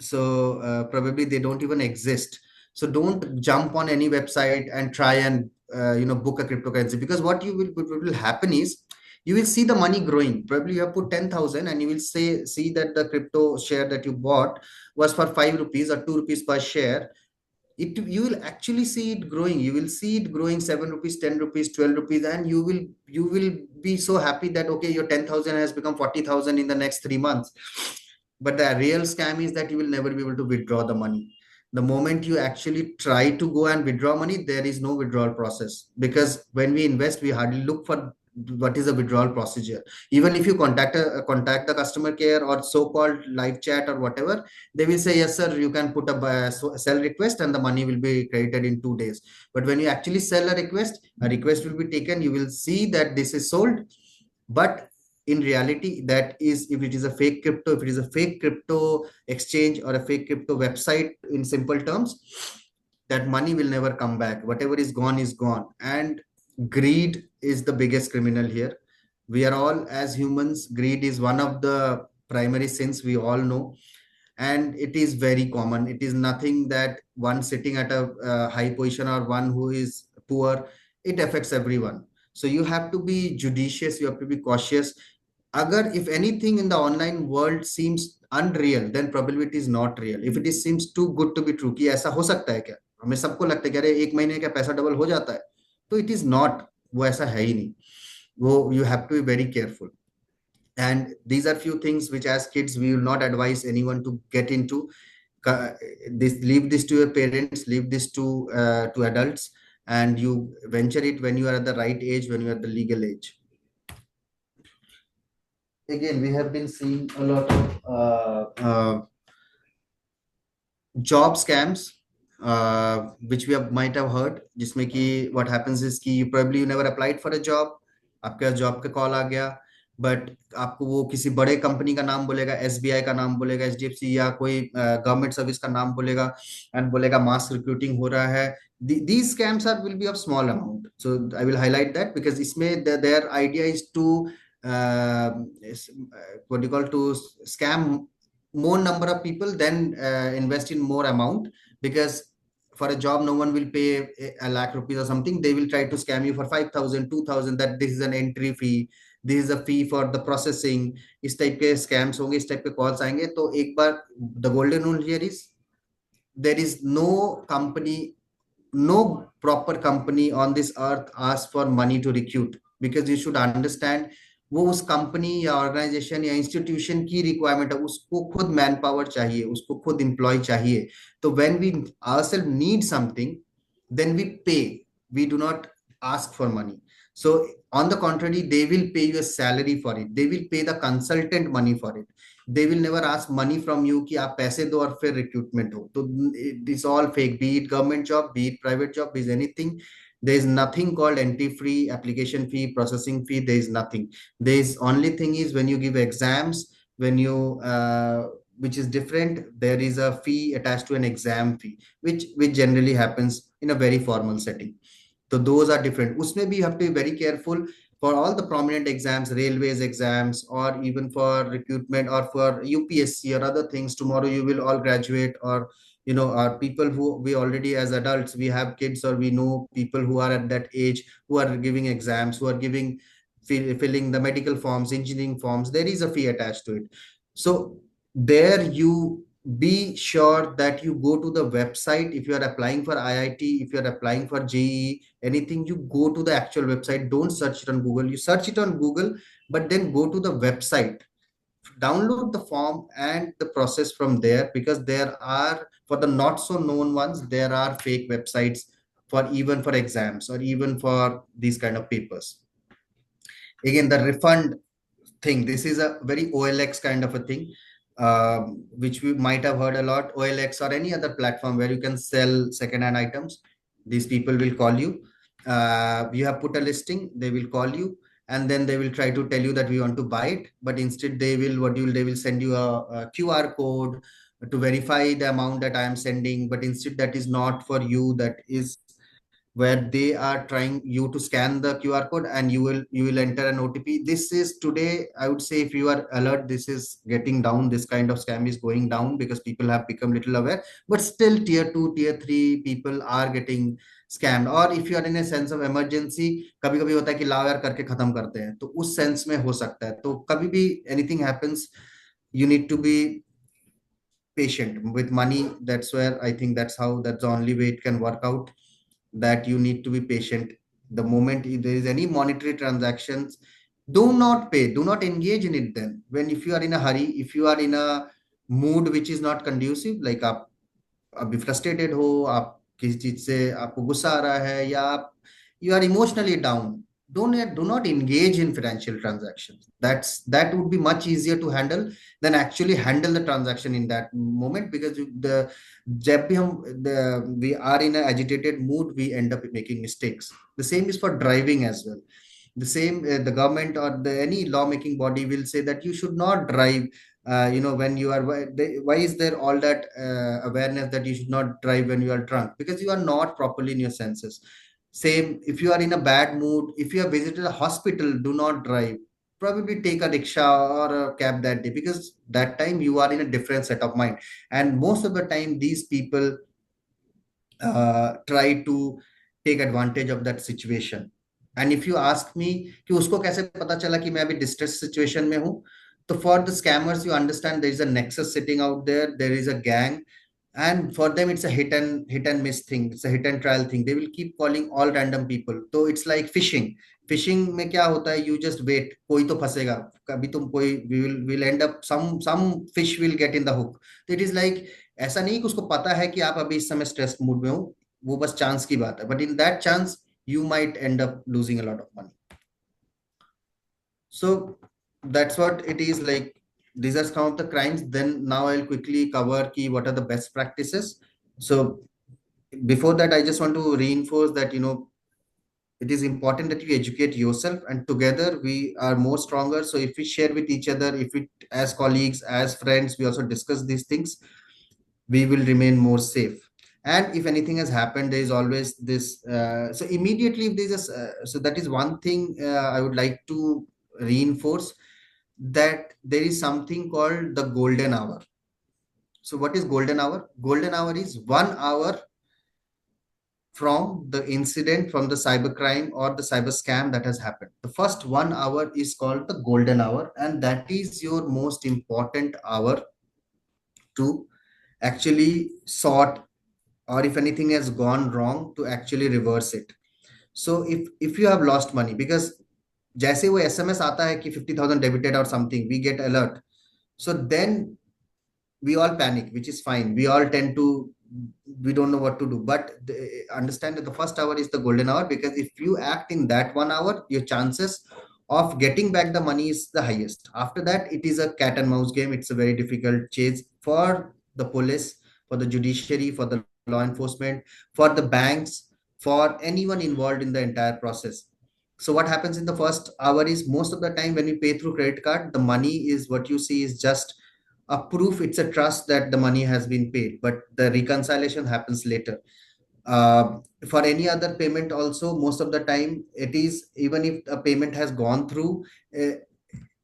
So probably they don't even exist. So don't jump on any website and try and book a cryptocurrency, because what will happen is, you will see the money growing. Probably you have put 10,000 and you will see that the crypto share that you bought was for 5 rupees or 2 rupees per share. You will actually see it growing. You will see it growing 7 rupees, 10 rupees, 12 rupees, and you will be so happy that, okay, your 10,000 has become 40,000 in the next 3 months. But the real scam is that you will never be able to withdraw the money. The moment you actually try to go and withdraw money, there is no withdrawal process, because when we invest, we hardly look for what is the withdrawal procedure. Even if you contact the customer care or so-called live chat or whatever, they will say, yes sir, you can put a sell request and the money will be credited in 2 days. But when you actually sell a request will be taken, you will see that this is sold. But in reality, that is, if it is a fake crypto, if it is a fake crypto exchange or a fake crypto website, in simple terms, that money will never come back. Whatever is gone is gone. And greed is the biggest criminal here. We are all, as humans, greed is one of the primary sins, we all know. And it is very common. It is nothing that one sitting at a high position or one who is poor. It affects everyone. So you have to be judicious, you have to be cautious. If anything in the online world seems unreal, then probably it is not real. If it seems too good to be true, कि ऐसा हो सकता है क्या, हमें सबको लगता है कि अरे 1 महीने का पैसा डबल हो जाता है, तो it is not. वो ऐसा है ही नहीं. वो you have to be very careful. And these are few things which as kids we will not advise anyone to get into. Leave this to your parents, leave this to adults, and you venture it when you are at the right age, when you are at the legal age. Again, we have been seeing a lot of job scams, which might have heard, जिसमें कि what happens is कि you never applied for a job, आपके job का call आ गया, but आपको वो किसी बड़े कंपनी का नाम बोलेगा, एसबीआई का नाम बोलेगा, एचडीएफसी या कोई गवर्नमेंट सर्विस का नाम बोलेगा, एंड बोलेगा मास रिक्रूटिंग हो रहा है. These scams will be of small amount, so I will highlight that because इसमें their idea is to what you call to scam more number of people, then invest in more amount, because for a job no one will pay a lakh rupees or something. They will try to scam you for 5,000 2,000, that this is an entry fee, this is a fee for the processing. इस type के scams होंगे, इस type के calls आएंगे. तो एक बार the golden rule here is there is no company, no proper company on this earth asks for money to recruit, because you should understand वो उस कंपनी या ऑर्गेनाइजेशन या इंस्टीट्यूशन की रिक्वायरमेंट है, उसको खुद मैन पावर चाहिए, उसको खुद एम्प्लॉय चाहिए. तो when we ourselves need something, then we pay, we do not ask for money. So on the contrary, they will pay you a salary for it, they will pay the consultant money for it, they will never ask money from you कि आप पैसे दो और फिर recruitment हो. तो this all fake, be it government job, be it private job, be it anything. There is nothing called entry fee, application fee, processing fee. There is nothing. There is only thing is when you give exams, when you which is different, there is a fee attached to an exam fee, which generally happens in a very formal setting. So those are different. Usme bhi you have to be very careful for all the prominent exams, railways exams, or even for recruitment or for UPSC or other things. Tomorrow you will all graduate, or are people who we already as adults, we have kids or we know people who are at that age, who are giving exams, who are filling the medical forms, engineering forms. There is a fee attached to it. So there you be sure that you go to the website. If you are applying for IIT, if you are applying for JEE, anything, you go to the actual website. Don't search it on Google. You search it on Google, but then go to the website, download the form and the process from there, because there are, for the not so known ones, there are fake websites for even for exams or even for these kind of papers. Again, the refund thing, this is a very OLX kind of a thing, which we might have heard a lot. OLX or any other platform where you can sell second-hand items, these people will call you. You have put a listing, they will call you, and then they will try to tell you that we want to buy it, but instead they will send you a QR code to verify the amount that I am sending, but instead that is not for you. That is where they are trying you to scan the QR code and you will enter an OTP. This is today, I would say, if you are alert, this is getting down. This kind of scam is going down because people have become little aware, but still tier 2, tier 3 people are getting scammed. Or if you are in a sense of emergency, कभी कभी होता है कि लाओ यार करके खत्म करते हैं, तो उस सेंस में हो सकता है. तो कभी भी anything happens, you need to be patient with money. That's where I think that's the only way it can work out, that you need to be patient. The moment there is any monetary transactions, do not pay, do not engage in it. Then when, if you are in a hurry, if you are in a mood which is not conducive, like आप अभी frustrated हो, आप किसी चीज से आपको गुस्सा आ रहा है, या आप you are emotionally down, do not engage in financial transactions. That would be much easier to handle than actually handle the transaction in that moment, because जब भी हम we are in an agitated mood, we end up making mistakes. The same is for driving as well. The same, the government or any lawmaking body will say that you should not drive. When you are, why is there all that awareness that you should not drive when you are drunk? Because you are not properly in your senses. Same, if you are in a bad mood, if you have visited a hospital, do not drive. Probably take a rickshaw or a cab that day, because that time you are in a different set of mind. And most of the time, these people try to take advantage of that situation. And if you ask me कि उसको कैसे पता चला कि मैं अभी distress situation में हूँ, तो for the scammers, you understand there is a nexus sitting out there. There is a gang. and for them it's a hit and miss thing, it's a hit and trial thing. They will keep calling all random people. So it's like fishing में क्या होता है, you just wait, कोई तो फंसेगा कभी, तुम कोई will end up some fish will get in the hook. So it is like, ऐसा नहीं कि उसको पता है कि आप अभी इस समय स्ट्रेस मूड में हो, वो बस चांस की बात है, but in that chance you might end up losing a lot of money. So that's what it is like. These are some of the crimes. Then now I'll quickly cover key what are the best practices. So before that, I just want to reinforce that, it is important that you educate yourself, and together we are more stronger. So if we share with each other, if we as colleagues, as friends, we also discuss these things, we will remain more safe. And if anything has happened, there is always this. So immediately, if there's so that is one thing I would like to reinforce, that there is something called the golden hour. So what is golden hour? Golden hour is 1 hour from the incident, from the cybercrime or the cyber scam that has happened. The first 1 hour is called the golden hour, and that is your most important hour to actually sort, or if anything has gone wrong, to actually reverse it. So if you have lost money, because जैसे वो SMS आता है कि 50,000 debited or something, we get alert. So then we all panic, which is fine. We all tend to, we don't know what to do. But understand that the first hour is the golden hour, because if you act in that 1 hour, your chances of getting back the money is the highest. After that, it is a cat and mouse game. It's a very difficult chase for the police, for the judiciary, for the law enforcement, for the banks, for anyone involved in the entire process. So what happens in the first hour is, most of the time when we pay through credit card, the money is what you see is just a proof, it's a trust that the money has been paid, but the reconciliation happens later. For any other payment also, most of the time it is, even if a payment has gone through,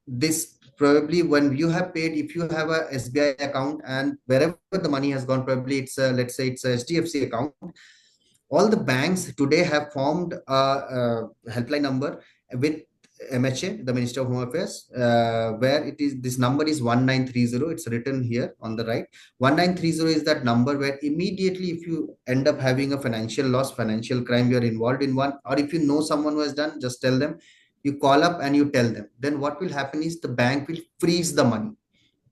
this probably when you have paid, if you have a SBI account and wherever the money has gone, probably it's a, let's say it's a HDFC account, all the banks today have formed a helpline number with MHA, the Minister of Home Affairs, where it is, this number is 1930. It's written here on the right. 1930 is that number where immediately if you end up having a financial loss, financial crime, you're involved in one, or if you know someone who has done, just tell them, you call up and you tell them. Then what will happen is the bank will freeze the money.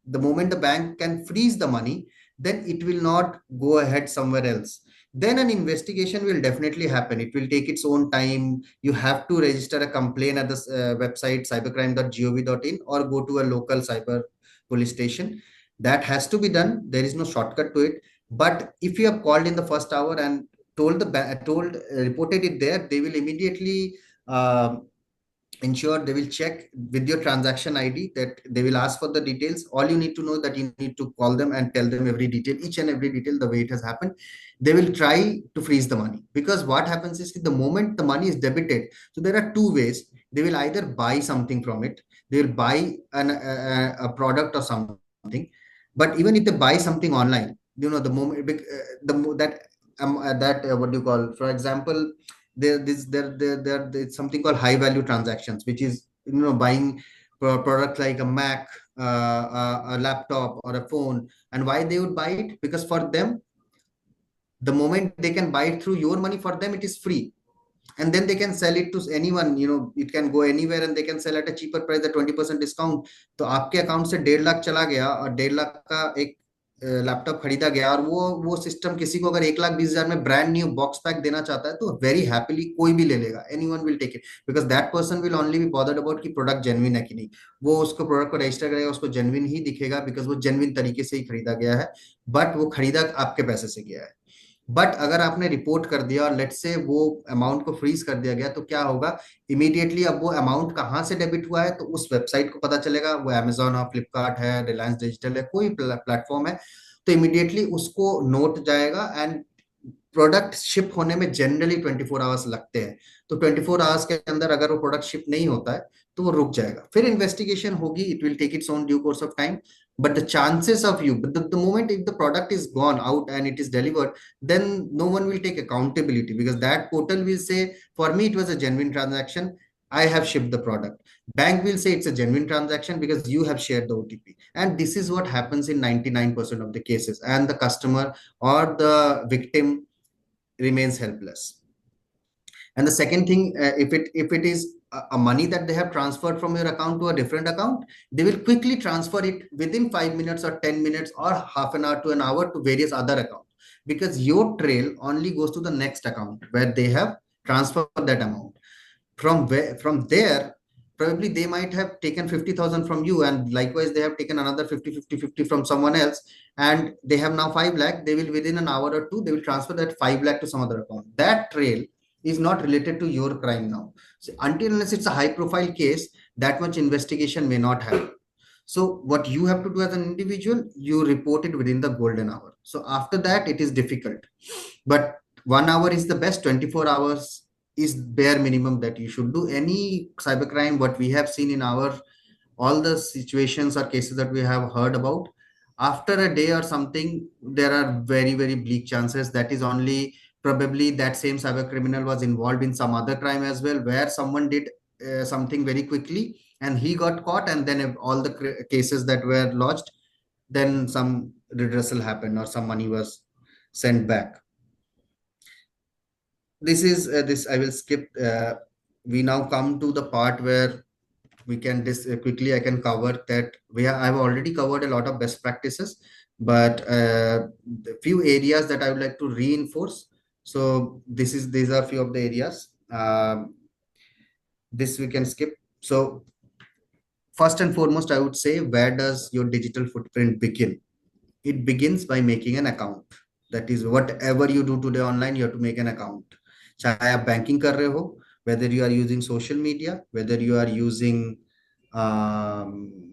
The moment the bank can freeze the money, then it will not go ahead somewhere else. Then an investigation will definitely happen. It will take its own time. You have to register a complaint at the website cybercrime.gov.in or go to a local cyber police station. That has to be done. There is no shortcut to it. But if you have called in the first hour and reported it there, they will immediately ensure, they will check with your transaction ID, that they will ask for the details. All you need to know that you need to call them and tell them every detail, each and every detail, the way it has happened. They will try to freeze the money, because what happens is the moment the money is debited, so there are two ways. They will either buy something from it, they will buy a product or something. But even if they buy something online, the moment what do you call, for example, there's something called high value transactions, which is buying product like a Mac, a laptop or a phone. And why they would buy it? Because for them, the moment they can buy it through your money, for them it is free, and then they can sell it to anyone. It can go anywhere and they can sell at a cheaper price, at 20% discount. तो आपके account से 1.5 लाख चला गया और 1.5 लाख का एक laptop खरीदा गया, और वो सिस्टम किसी को अगर 1,20,000 में ब्रांड न्यू बॉक्स पैक देना चाहता है, तो वेरी हैप्पीली कोई भी ले लेगा, anyone will take it, because that person will only be bothered about कि प्रोडक्ट जेन्युइन है कि नहीं। वो उसको प्रोडक्ट को रजिस्टर करेगा, उसको जेन्युइन ही दिखेगा, बिकॉज वो जेन्युइन तरीके से ही खरीदा गया है, बट वो खरीदा आपके पैसे से गया है। बट अगर आपने रिपोर्ट कर दिया और लेट्स से वो अमाउंट को फ्रीज कर दिया गया, तो क्या होगा, इमीडिएटली अब वो अमाउंट कहाँ से डेबिट हुआ है, तो उस वेबसाइट को पता चलेगा। वो अमेजोन है, फ्लिपकार्ट है, रिलायंस डिजिटल है, कोई प्लेटफॉर्म है, तो इमीडिएटली उसको नोट जाएगा। एंड प्रोडक्ट शिप होने में जनरली 24 आवर्स लगते हैं, तो 24 आवर्स के अंदर अगर वो प्रोडक्ट शिप नहीं होता है तो वो रुक जाएगा, फिर इन्वेस्टिगेशन होगी, it will take its own due course of time. But the chances of you, but the moment if the product is gone out and it is delivered, then no one will take accountability, because that portal will say, for me, it was a genuine transaction. I have shipped the product. Bank will say it's a genuine transaction because you have shared the OTP. And this is what happens in 99% of the cases. And the customer or the victim remains helpless. And the second thing, if it is a money that they have transferred from your account to a different account, they will quickly transfer it within 5 minutes or 10 minutes or half an hour to an hour to various other accounts, because your trail only goes to the next account where they have transferred that amount. From there, probably they might have taken 50,000 from you, and likewise they have taken another 50 from someone else, and they have now 5 lakh. They will, within an hour or two, they will transfer that 5 lakh to some other account. That trail is not related to your crime now. So until unless it's a high profile case, that much investigation may not happen. So what you have to do as an individual, you report it within the golden hour. So after that, it is difficult. But 1 hour is the best. 24 hours is bare minimum that you should do. Any cybercrime, what we have seen in our all the situations or cases that we have heard about, after a day or something, there are very, very bleak chances that is only probably that same cyber criminal was involved in some other crime as well, where someone did something very quickly and he got caught, and then if all the cases that were lodged, then some redressal happened or some money was sent back. This is this I will skip. We now come to the part where we can quickly I can cover that I've already covered a lot of best practices, but the few areas that I would like to reinforce. So these are few of the areas. This we can skip. So first and foremost, I would say, where does your digital footprint begin? It begins by making an account. That is, whatever you do today online, you have to make an account. चाहे आप banking कर रहे हो, whether you are using social media, whether you are using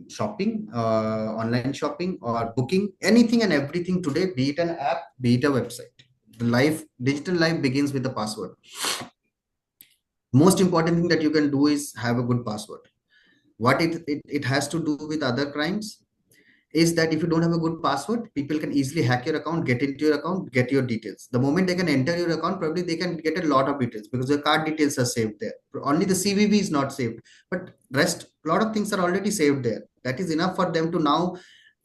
shopping, online shopping or booking, anything and everything today, be it an app, be it a website. The digital life begins with a password. Most important thing that you can do is have a good password. What it has to do with other crimes is that if you don't have a good password, people can easily hack your account, get into your account, get your details. The moment they can enter your account, probably they can get a lot of details because your card details are saved there. Only the CVV is not saved, but rest, a lot of things are already saved there. That is enough for them to now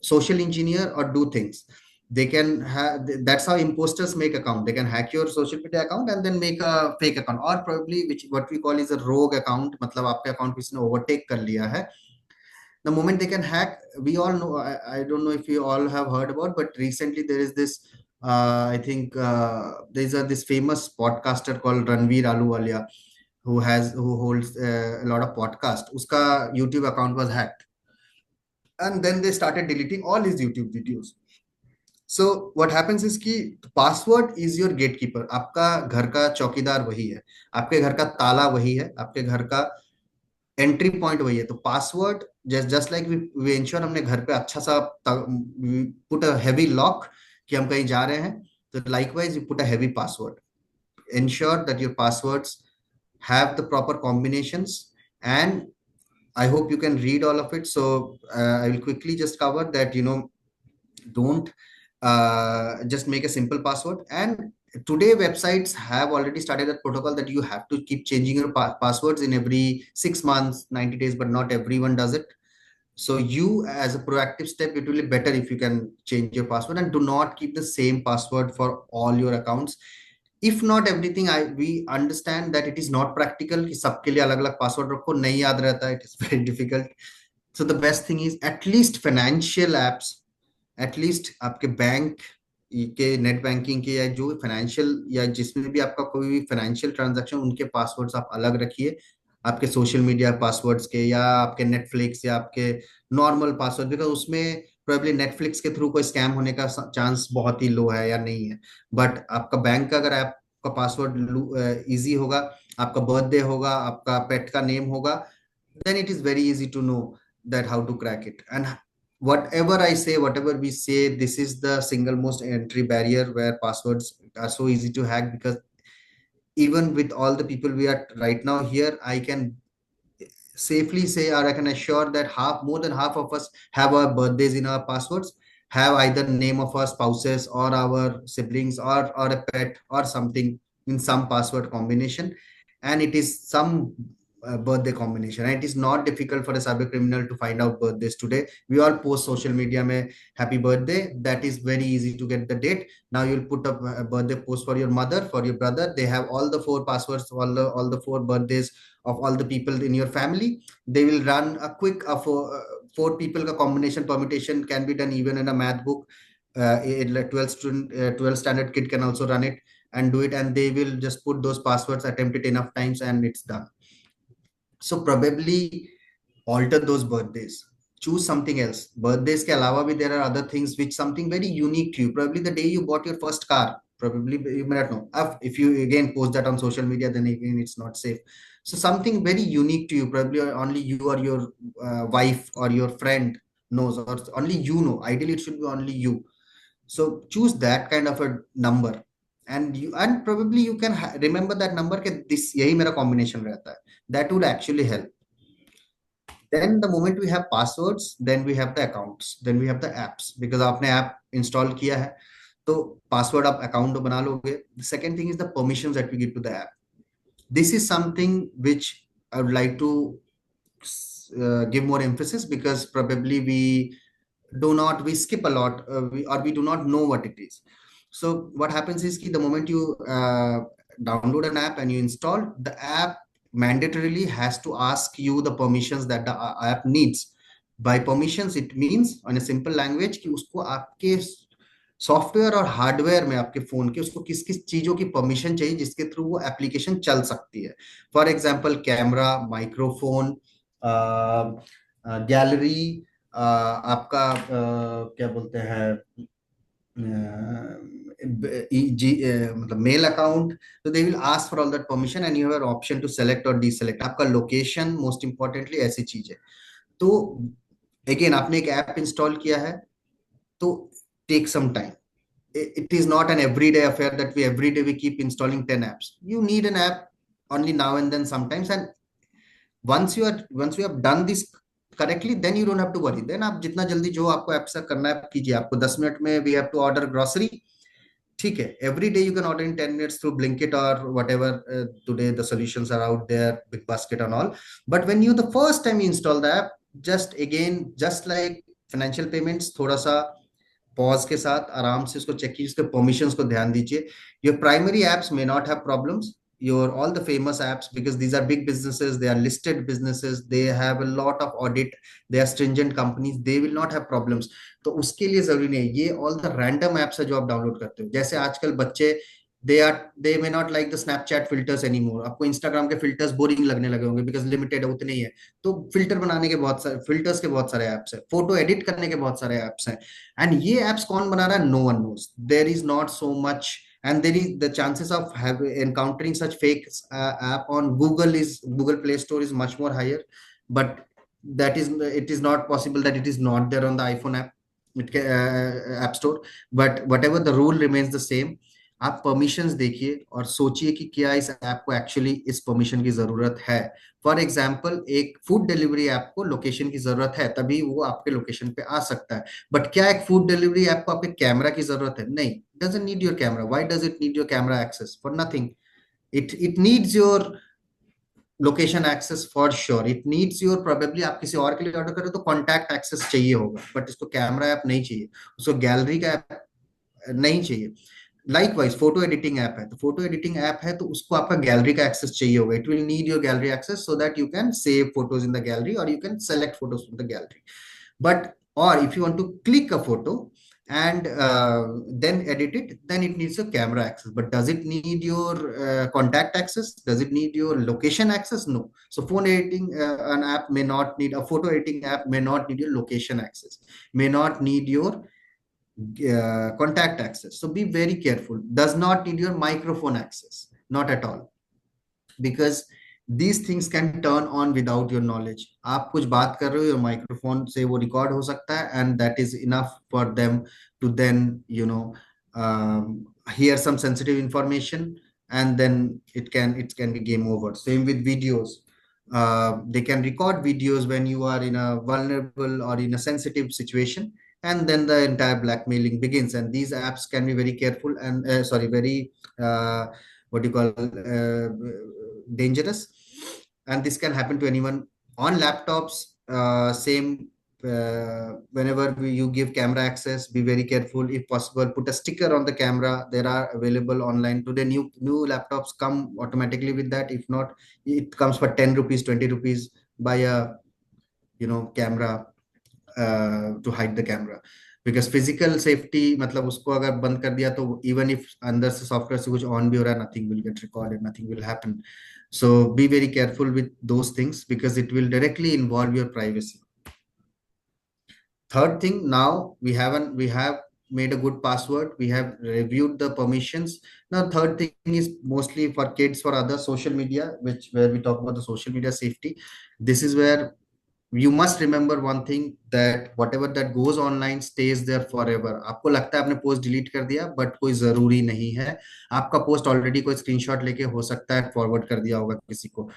social engineer or do things. They can have, that's how imposters make account. They can hack your social media account and then make a fake account, or probably what we call is a rogue account. मतलब आपके account किसी ने overtake कर लिया है. The moment they can hack, we all know, I don't know if you all have heard about, but recently there is this I think there's this famous podcaster called Ranveer Ahluwalia who holds a lot of podcast. Uska YouTube account was hacked, and then they started deleting all his YouTube videos. So what happens is कि password is your gatekeeper. आपका घर का चौकीदार वही है, आपके घर का ताला वही है, आपके घर का एंट्री पॉइंट वही है. तो password just like we ensure हमने घर पे अच्छा सा पुट अ हेवी लॉक कि हम कहीं जा रहे हैं, तो likewise you put a heavy password. ensure that your passwords have the proper combinations, and I hope you can read all of it. So I will quickly just cover that, don't just make a simple password. And today websites have already started that protocol that you have to keep changing your passwords in every 6 months, 90 days, but not everyone does it. So you, as a proactive step, it will be better if you can change your password, and do not keep the same password for all your accounts. If not everything, we understand that it is not practical कि सबके लिए अलग-अलग password रखो, नहीं याद रहता है, it is very difficult. So the best thing is at least financial apps, at least आपके बैंक के नेट बैंकिंग के या जो फाइनेंशियल या जिसमें भी आपका कोई भी फाइनेंशियल ट्रांजैक्शन, उनके पासवर्ड्स आप अलग रखिए आपके सोशल मीडिया पासवर्ड्स के, या आपके नेटफ्लिक्स या आपके नॉर्मल पासवर्ड, बिकॉज उसमें प्रोबेबली नेटफ्लिक्स के थ्रू कोई स्कैम होने का चांस बहुत ही लो है या नहीं है. बट आपका बैंक का अगर आपका पासवर्ड इजी होगा, आपका बर्थडे होगा, आपका पेट का नेम होगा, then it is very easy to know that how to crack it. And whatever I say, whatever we say, this is the single most entry barrier where passwords are so easy to hack, because even with all the people we are right now here, I can safely say, or I can assure that more than half of us have our birthdays in our passwords, have either name of our spouses or our siblings or a pet or something in some password combination. And it is some birthday combination, and it is not difficult for a cyber criminal to find out birthdays today. We all post social media mein happy birthday. That is very easy to get the date. Now you'll put up a birthday post for your mother, for your brother. They have all the four passwords, all the four birthdays of all the people in your family. They will run a quick four people ka combination permutation can be done even in a math book. 12 standard kid can also run it and do it, and they will just put those passwords, attempt it enough times, and it's done. So probably alter those birthdays, choose something else. Birthdays ke alawa bhi there are other things which something very unique to you. Probably the day you bought your first car, probably you may not know. If you again post that on social media, then again it's not safe. So something very unique to you, probably only you or your wife or your friend knows, or only you know. Ideally it should be only you. So choose that kind of a number, and probably you can remember that number ke this yahi mera combination rehta hai. That would actually help. Then the moment we have passwords, then we have the accounts, then we have the apps, because आपने app install किया है तो password आप account बना लोगे. The second thing is the permissions that we give to the app. This is something which I would like to give more emphasis, because probably we skip a lot, or we do not know what it is. So what happens is the moment you download an app and you install, the app mandatorily has to ask you the permissions that the app needs. By permissions, it means on a simple language कि उसको आपके software और hardware में आपके phone के उसको किस किस चीजों की परमिशन चाहिए जिसके थ्रू वो एप्लीकेशन चल सकती है. For example camera, microphone, gallery, आपका क्या बोलते हैं मतलब मेल अकाउंट. तो they will ask for all that permission and you have an option to select और डीसेलेक्ट. आपका लोकेशन मोस्ट इंपॉर्टेंटली, ऐसी चीज है. तो अगेन आपने एक ऐप इंस्टॉल किया है तो take some time. It is not an everyday affair that every day we keep installing 10 apps. You need an app only now and then sometimes, and once you have done this correctly, then you don't have to worry. Then आप जितना जल्दी जो आपको app से करना है कीजिए. आपको 10 मिनट में we have to order grocery, ठीक है. Every day you can order in 10 minutes through Blinkit or whatever. Today the solutions are out there, Big Basket and all. But when you the first time you install the app, just like financial payments, थोड़ा सा pause के साथ आराम से इसको check कीजिए, इसके permissions को ध्यान दीजिए. Your primary apps may not have problems. Your all the famous apps, because these are big businesses, they are listed businesses, they have a lot of audit, they are stringent companies, they will not have problems. तो उसके लिए जरूरी नहीं है. ये all the random apps है जो आप डाउनलोड करते हो. जैसे आजकल बच्चे they may not like the Snapchat filters anymore. आपको Instagram के filters boring लगने लगे होंगे because limited है, उतने ही है. तो filter बनाने के बहुत सारे filters के बहुत सारे apps हैं, फोटो edit करने के बहुत सारे apps हैं. And ये apps कौन बना रहा है? No one knows. There is not so much, and there is the chances of encountering such fake app on Google Play Store is much more higher. But it is not possible that it is not there on the iPhone app store. But whatever, the rule remains the same. आप permissions देखिए और सोचिए कि क्या इस app को actually इस permission की जरूरत है. फॉर एग्जांपल, एक फूड डिलीवरी ऐप को लोकेशन की जरूरत है, तभी वो आपके लोकेशन पे आ सकता है. बट क्या एक फूड डिलीवरी ऐप को आपके कैमरा की जरूरत है? नहीं. Doesn't need your camera. Why does it need your camera access? For nothing. It needs your location access for sure. It needs your, probably आप किसी और के लिए ऑर्डर करो तो कॉन्टैक्ट एक्सेस चाहिए होगा, बट इसको कैमरा ऐप नहीं चाहिए, उसको गैलरी का ऐप नहीं चाहिए. लाइकवाइज फोटो एडिटिंग ऐप है, तो फोटो एडिटिंग ऐप है तो उसको आपका गैलरी का एक्सेस चाहिए होगा. It will need your gallery access so that you can save photos in the gallery और you can select photos from the gallery. But और if you want to click a photo and then edit it, then it needs a camera access. But does it need your contact access? Does it need your location access? No. So phone editing an app may not need, a photo editing app may not need your location access, may not need your contact access. So be very careful. Does not need your microphone access, not at all, because these things can turn on without your knowledge. आप कुछ बात कर रहे हो, your microphone से वो record हो सकता है, and that is enough for them to then hear some sensitive information, and then it can be game over. Same with videos. They can record videos when you are in a vulnerable or in a sensitive situation, and then the entire blackmailing begins. And these apps can be very careful and very what you call dangerous. and this can happen to anyone on laptops. Same. Whenever you give camera access, be very careful. If possible, put a sticker on the camera. There are available online today. New laptops come automatically with that. If not, it comes for 10 rupees, 20 rupees. Buy a camera to hide the camera. Because physical safety, मतलब उसको अगर बंद कर दिया तो even if अंदर से software से कुछ ऑन भी हो रहा है, nothing will get recorded, nothing will happen. So be very careful with those things because it will directly involve your privacy. Third thing, now we have made a good password. We have reviewed the permissions. Now, third thing is mostly for kids, for other social media, where we talk about the social media safety. This is where you must remember one thing, that whatever that goes online stays there forever. आपको लगता है आपने post delete कर दिया, but कोई जरूरी नहीं है. आपका पोस्ट ऑलरेडी कोई स्क्रीनशॉट लेके हो सकता है फॉरवर्ड कर दिया होगा किसी को.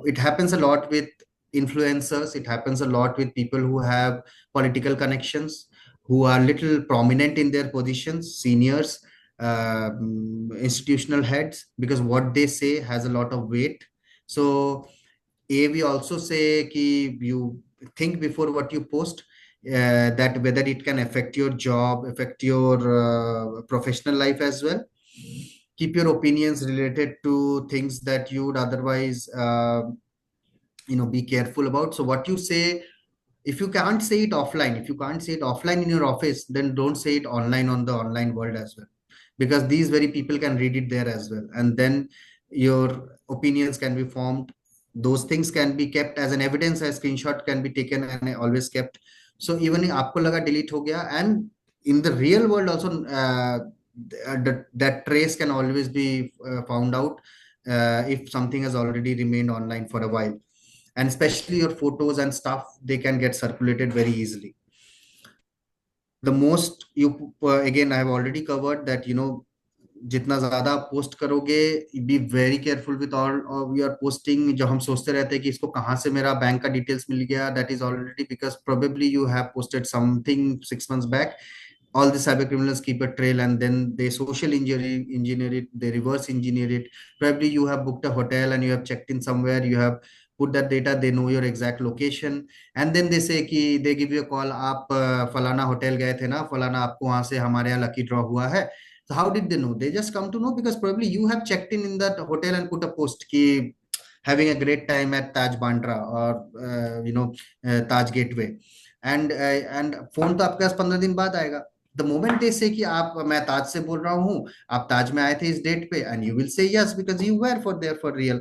It happens a lot with influencers. It happens a lot with people who have political connections, who are little prominent in their positions, seniors, institutional heads, because what they say has a lot of weight. So we also say ki you think before what you post, that whether it can affect your job, affect your professional life as well. Keep your opinions related to things that you would otherwise be careful about. So what you say, if you can't say it offline in your office, then don't say it online on the online world as well, because these very people can read it there as well, and then your opinions can be formed. Those things can be kept as an evidence. A screenshot can be taken and always kept. So even if आपको लगा delete हो गया, and in the real world also, that trace can always be found out if something has already remained online for a while. And especially your photos and stuff, they can get circulated very easily. The most again, I have already covered that, जितना ज्यादा post करोगे, be very careful with all we are posting. जो हम सोचते रहते हैं कि इसको कहाँ से मेरा बैंक का डिटेल्स मिल गया, that is already because probably you have posted something 6 months back. All the cyber criminals keep a trail, and then they social engineer it, they reverse engineer it. Probably you have booked a hotel and you have checked in somewhere, you have put that data, they know your exact location, and then they say कि they give you a call, आप फलाना hotel गए थे ना, फलाना आपको वहां से हमारे यहाँ लकी ड्रॉ हुआ है. So how did they know? They just come to know because probably you have checked in that hotel and put a post कि having a great time at Taj Bandra or Taj Gateway, and phone तो आपके पास 15 दिन बाद आएगा. The moment they say कि आप, मैं ताज से बोल रहा हूँ, आप ताज में आए थे इस डेट पे, and you will say yes because you were there for real.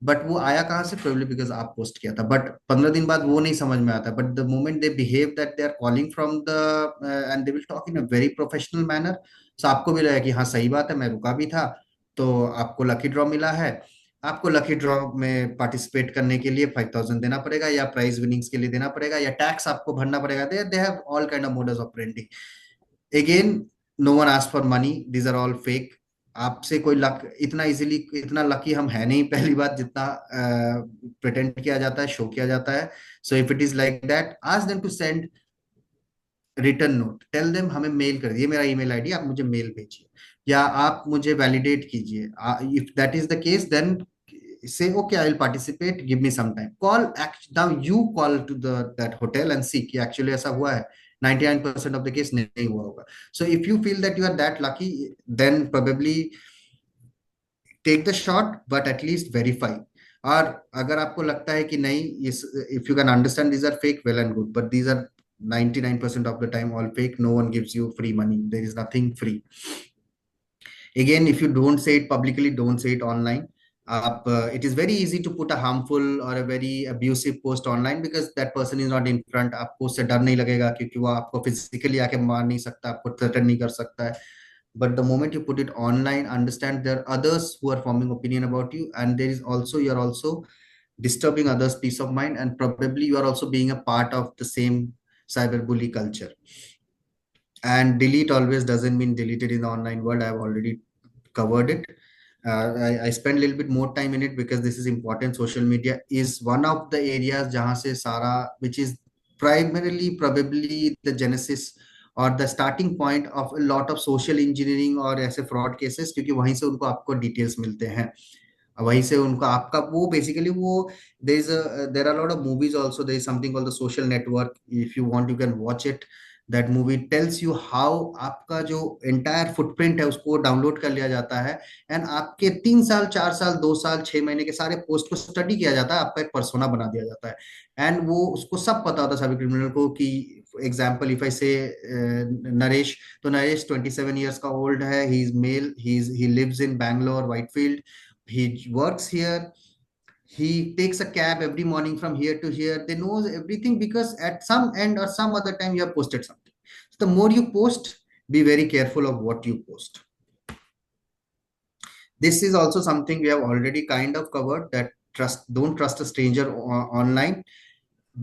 But वो आया कहाँ से? प्रोबेबली बिकॉज आप पोस्ट किया था. बट 15 दिन बाद वो नहीं समझ में आता. But the moment they behave that they are calling from the end they will talk in a very professional manner. So आपको भी लगा कि हाँ सही बात है, मैं रुका भी था, तो आपको लकी ड्रॉ मिला है. आपको लकी ड्रॉ में पार्टिसिपेट करने के लिए 5,000 देना पड़ेगा, या प्राइज विनिंग्स के लिए देना पड़ेगा, या टैक्स आपको भरना पड़ेगा. They have all kind of modus operandi. Again, no one asks for money. These are all fake. आपसे कोई लक इतना इजीली, इतना लकी हम है नहीं, पहली बात, जितना प्रिटेंड किया जाता है, शो किया जाता है. So if it is like that, ask them to send return note. Tell them हमें मेल कर दिए, मेरा ईमेल आईडी, आप मुझे मेल भेजिए, या आप मुझे वैलिडेट कीजिए. If that is the case, then say okay, I will participate, give me some time. Now you call to that hotel and see कि actually ऐसा हुआ है. 99% of the case नहीं हुआ होगा. So if you feel that you are that lucky, then probably take the shot, but at least verify. और अगर आपको लगता है कि नहीं, if you can understand these are fake, well and good, but these are 99% of the time all fake. No one gives you free money. There is nothing free. Again, if you don't say it publicly, don't say it online. It is very easy to put a harmful or a very abusive post online because that person is not in front. आपको उससे डर नहीं लगेगा क्योंकि वो आपको physically आके मार नहीं सकता, आपको threaten नहीं कर सकता है. But the moment you put it online, understand there are others who are forming opinion about you, and there is also, you are also disturbing others' peace of mind, and probably you are also being a part of the same cyberbully culture. And delete always doesn't mean deleted in the online world. I have already covered it. I spend a little bit more time in it because this is important. Social media is one of the areas jahan se sara, which is primarily probably the genesis or the starting point of a lot of social engineering और ऐसे fraud cases, क्योंकि वहीं से उनको आपको details मिलते हैं. वहीं से उनका आपका वो बेसिकली वो there are a lot of movies also. There is something called the social network. If you want, you can watch it. That movie tells you how आपका जो entire footprint है उसको डाउनलोड कर लिया जाता है, एंड आपके 3 साल 4 साल 2 साल 6 महीने के सारे पोस्ट को स्टडी किया जाता है, आपका एक पर्सोना बना दिया जाता है, एंड वो उसको सब पता होता है साइबर क्रिमिनल को कि एग्जाम्पल इफ आई से नरेश, तो नरेश 27 years का ओल्ड है, he is male, he lives in Bangalore Whitefield, he works here, he takes a cab every morning from here to here. They knows everything because at some end or some other time you have posted something. So the more you post, be very careful of what you post. This is also something we have already kind of covered, that don't trust a stranger online.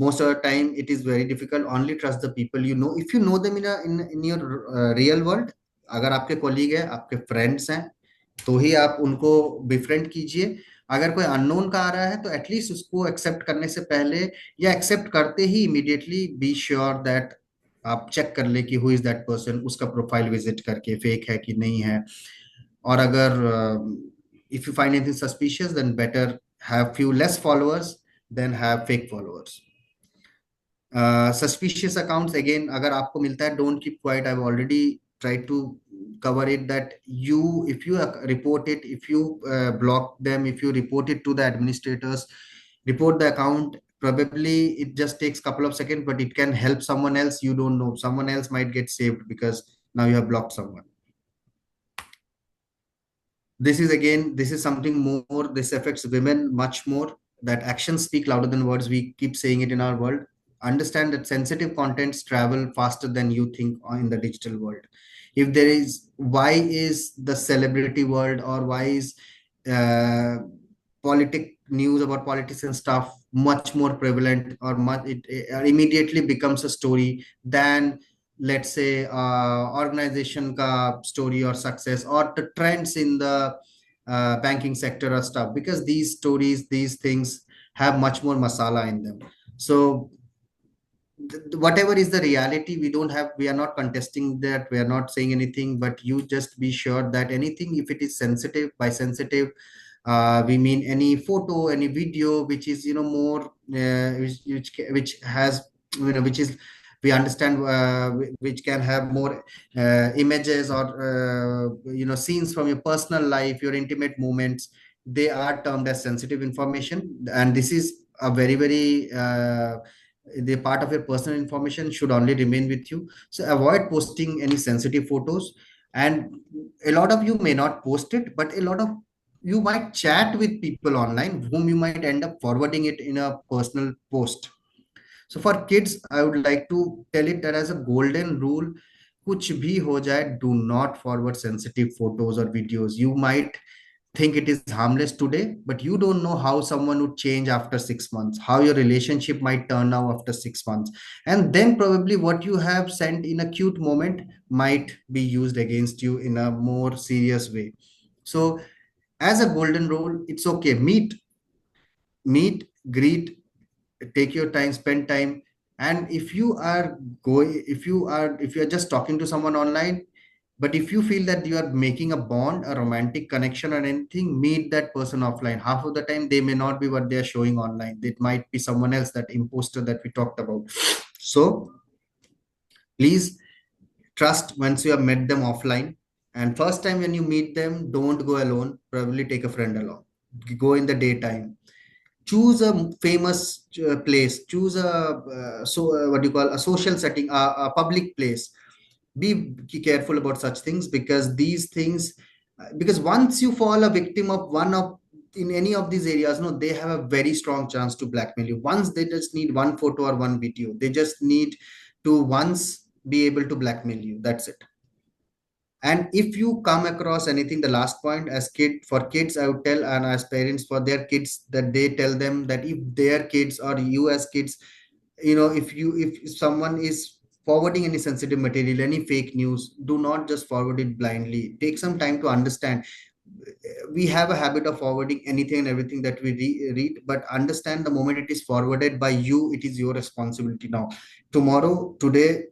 Most of the time it is very difficult. Only trust the people you know. If you know them in your real world, अगर आपके colleague है, आपके friends हैं, तो ही आप उनको befriend कीजिए. अगर कोई अननोन का आ रहा है तो एटलीस्ट उसको एक्सेप्ट करने से पहले या एक्सेप्ट करते ही इमीडिएटली बी श्योर दैट आप चेक कर ले कि हु इज दैट पर्सन, उसका प्रोफाइल विजिट करके फेक है कि नहीं है. और अगर if you find anything suspicious then better have few less followers than have fake followers. Suspicious accounts, again, अगर आपको मिलता है, don't keep quiet. I've already tried to cover it, that if you report it, if you block them, if you report it to the administrators, report the account, probably it just takes couple of seconds, but it can help someone else. You don't know, someone else might get saved because now you have blocked someone. This is something more, this affects women much more, that actions speak louder than words. We keep saying it in our world. Understand that sensitive contents travel faster than you think in the digital world. If there is, why is the celebrity world, or why is news about politics and stuff much more prevalent, or it immediately becomes a story than, let's say, organization ka story or success, or the trends in the banking sector or stuff, because these stories, these things have much more masala in them. So whatever is the reality, we are not contesting that, we are not saying anything, but you just be sure that anything, if it is sensitive, by sensitive we mean any photo, any video which is more which has which is, we understand, which can have more images or scenes from your personal life, your intimate moments, they are termed as sensitive information, and this is a very very the part of your personal information should only remain with you. So avoid posting any sensitive photos. And a lot of you may not post it, but a lot of you might chat with people online whom you might end up forwarding it in a personal post. So for kids, I would like to tell it that as a golden rule, kuch bhi ho jaye, do not forward sensitive photos or videos. You might think it is harmless today, but you don't know how someone would change after 6 months, how your relationship might turn out after 6 months. And then probably what you have sent in a cute moment might be used against you in a more serious way. So as a golden rule, it's okay. Meet, greet, take your time, spend time. And if you are just talking to someone online, but if you feel that you are making a bond, a romantic connection or anything, meet that person offline. Half of the time, they may not be what they are showing online. It might be someone else, that imposter that we talked about. So please trust once you have met them offline. And first time when you meet them, don't go alone. Probably take a friend along. Go in the daytime. Choose a famous place. Choose what do you call, a social setting, a public place. Be careful about such things, because these things, because once you fall a victim of one of in any of these areas, no, they have a very strong chance to blackmail you. Once they just need one photo or one video, they just need to once be able to blackmail you. That's it. And if you come across anything, the last point, for kids, I would tell, and as parents for their kids, that they tell them that if their kids or you as kids, if someone is forwarding any sensitive material, any fake news, do not just forward it blindly. Take some time to understand. We have a habit of forwarding anything and everything that we read, but understand the moment it is forwarded by you, it is your responsibility. Now, today,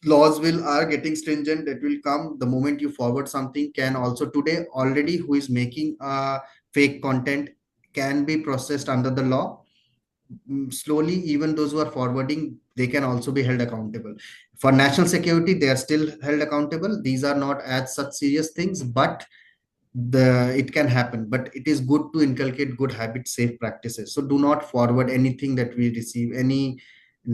laws are getting stringent. It will come the moment you forward something, can also today already, who is making a fake content can be processed under the law. Slowly, even those who are forwarding, they can also be held accountable. For national security, they are still held accountable. These are not as such serious things, but it can happen. But it is good to inculcate good habits, safe practices. So do not forward anything that we receive, any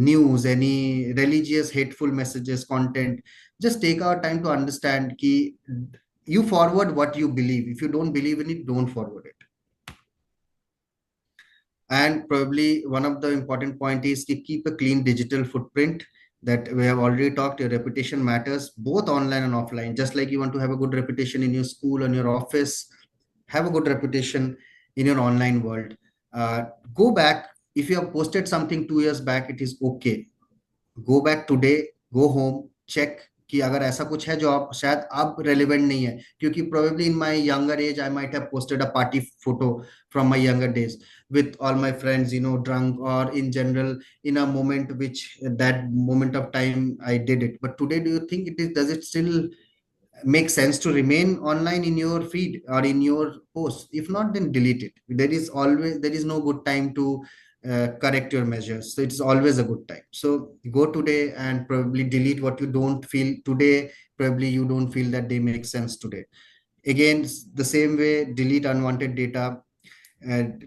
news, any religious hateful messages, content. Just take our time to understand ki you forward what you believe. If you don't believe in it, don't forward it. And probably one of the important point is to keep a clean digital footprint, that we have already talked. Your reputation matters both online and offline. Just like you want to have a good reputation in your school and your office, have a good reputation in your online world. Go back. If you have posted something 2 years back, it is okay. Go back today, go home, check कि अगर ऐसा कुछ है जो आप शायद अब relevant नहीं है, क्योंकि probably in my younger age I might have posted a party photo from my younger days with all my friends, drunk, or in general in a moment which that moment of time I did it. But today, do you think does it still make sense to remain online in your feed or in your post? If not, then delete it. There is no good time to correct your measures. So it's always a good time. So go today and probably delete what you don't feel today. Probably you don't feel that they make sense today. Again, the same way, delete unwanted data.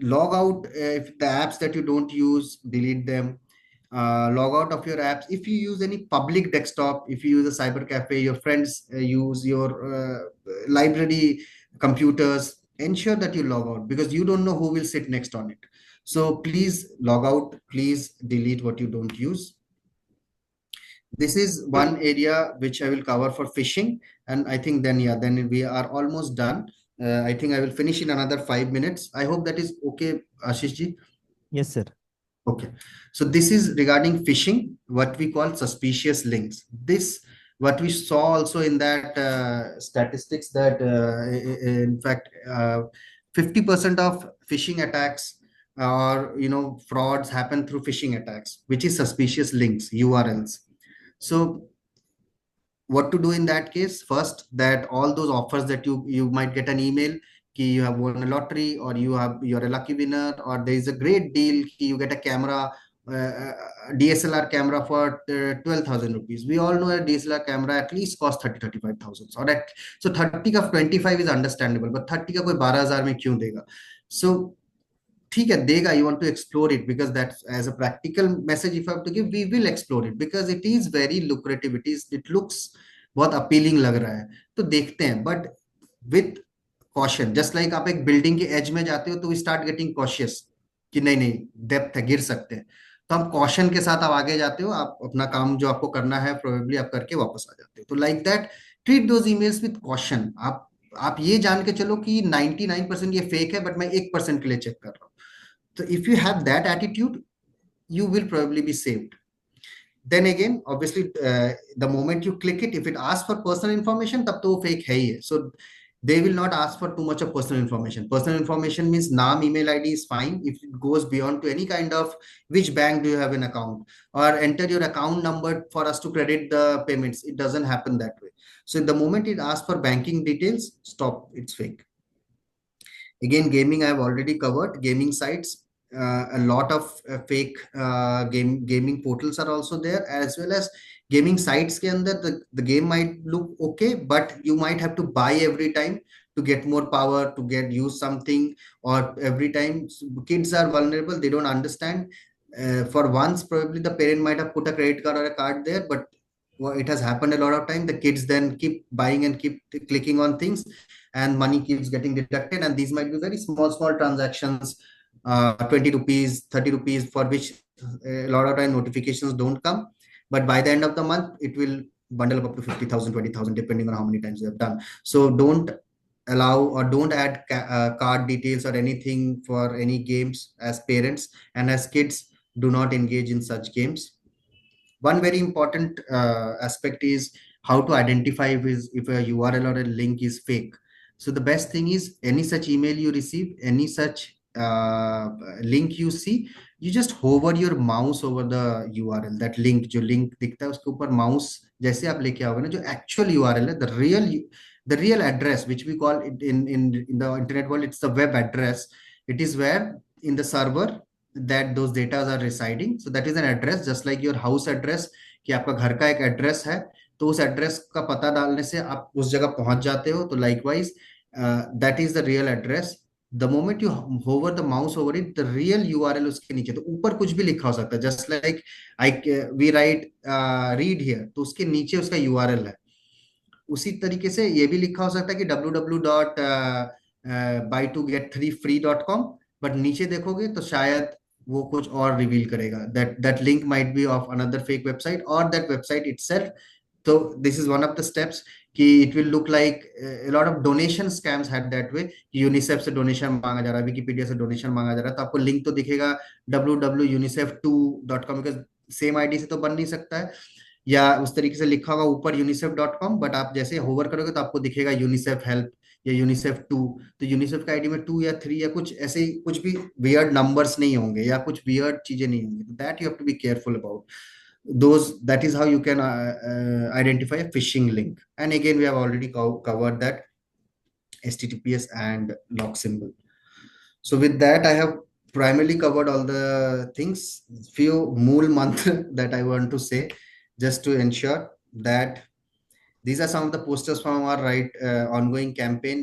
Log out if the apps that you don't use, delete them. Log out of your apps. If you use any public desktop, if you use a cyber cafe, your friends use your library computers, ensure that you log out, because you don't know who will sit next on it. So please log out, please delete what you don't use. This is one area which I will cover for phishing. And I think then we are almost done. I think I will finish in another 5 minutes. I hope that is okay, Ashish ji. Yes, sir. Okay. So this is regarding phishing, what we call suspicious links. This, what we saw also in that statistics, that in fact, 50% of phishing attacks or frauds happen through phishing attacks, which is suspicious links, URLs. So what to do in that case? First, that all those offers that you might get an email ki you have won a lottery, or you're a lucky winner, or there is a great deal ki you get a camera, DSLR camera for 12,000 rupees. We all know a DSLR camera at least cost 35,000. So 30 ka 25 is understandable, but 30 ka koi 12,000 mein kyun dega? So ठीक है देगा, you want to explore it, because that's, as a practical message if I have to give, we will explore it because it is very lucrative. It looks बहुत appealing लग रहा है, तो देखते हैं, but with caution. Just like आप एक building के एज में जाते हो तो we start getting cautious कि नहीं डेप्थ है, गिर सकते हैं, तो हम कॉशन के साथ आप आगे जाते हो, आप अपना काम जो आपको करना है प्रोबेबली आप करके वापस आ जाते हो. तो like that, treat those emails with caution. आप ये जान के चलो कि 99% ये फेक है, बट मैं 1% के लिए चेक कर रहा हूँ. So if you have that attitude, you will probably be saved. Then again, obviously, the moment you click it, if it asks for personal information, tab to fake hai hi. So they will not ask for too much of personal information. Personal information means naam, email ID is fine. If it goes beyond to any kind of which bank do you have an account, or enter your account number for us to credit the payments, it doesn't happen that way. So the moment it asks for banking details, stop, it's fake. Again, gaming I have already covered. Gaming sites, a lot of fake gaming portals are also there, as well as gaming sites ke andar the game might look okay, but you might have to buy every time to get more power, to use something, or every time. Kids are vulnerable, they don't understand. For once, probably the parent might have put a credit card or a card there, but it has happened a lot of time. The kids then keep buying and keep clicking on things, and money keeps getting deducted. And these might be very small transactions, 20 rupees, 30 rupees, for which a lot of time notifications don't come. But by the end of the month, it will bundle up to 50,000, 20,000, depending on how many times you have done. So don't allow or don't add card details or anything for any games as parents, and as kids, do not engage in such games. One very important aspect is how to identify if a URL or a link is fake. So the best thing is, any such email you receive, any such link you see, you just hover your mouse over the URL. That link, जो link दिखता है उसके ऊपर mouse जैसे आप लेके आओगे ना, जो actual URL है, the real The real address, which we call it in the internet world, it's the web address. It is where in the server that those data are residing. So that is an address, just like your house address, कि आपका घर का एक address है, तो उस address का पता डालने से आप उस जगह पहुंच जाते हो. तो likewise, that is the real address. The moment you hover the mouse over it, the real URL उसके नीचे, तो ऊपर कुछ भी लिखा हो सकता है. Just like we write read here, तो उसके नीचे उसका URL है. उसी तरीके से ये भी लिखा हो सकता है कि www.buy2get3free.com, बट नीचे देखोगे तो शायद वो कुछ और रिवील करेगा. that link might be of another fake website or that website itself. So this is one of the steps कि it will look like a lot of donation scams had that way. UNICEF से donation मांगा जा रहा है, Wikipedia से donation मांगा जा रहा है, तो आपको लिंक तो दिखेगा www.unicef2.com, बिकॉज सेम आईडी से तो बन नहीं सकता है, या उस तरीके से लिखा होगा ऊपर unicef.com, बट आप जैसे होवर करोगे तो आपको दिखेगा यूनिसेफ हेल्प या यूनिसेफ 2. तो यूनिसेफ का आईडी में 2 या 3 या कुछ ऐसे ही, कुछ भी वियर्ड नंबर्स नहीं होंगे या कुछ वियर्ड चीजें नहीं होंगी. That you have to be careful about those. That is how you can identify a phishing link. And again, we have already covered that HTTPS and lock symbol. So with that, I have primarily covered all the things. Few mool mantra that I want to say, just to ensure that these are some of the posters from our ongoing campaign.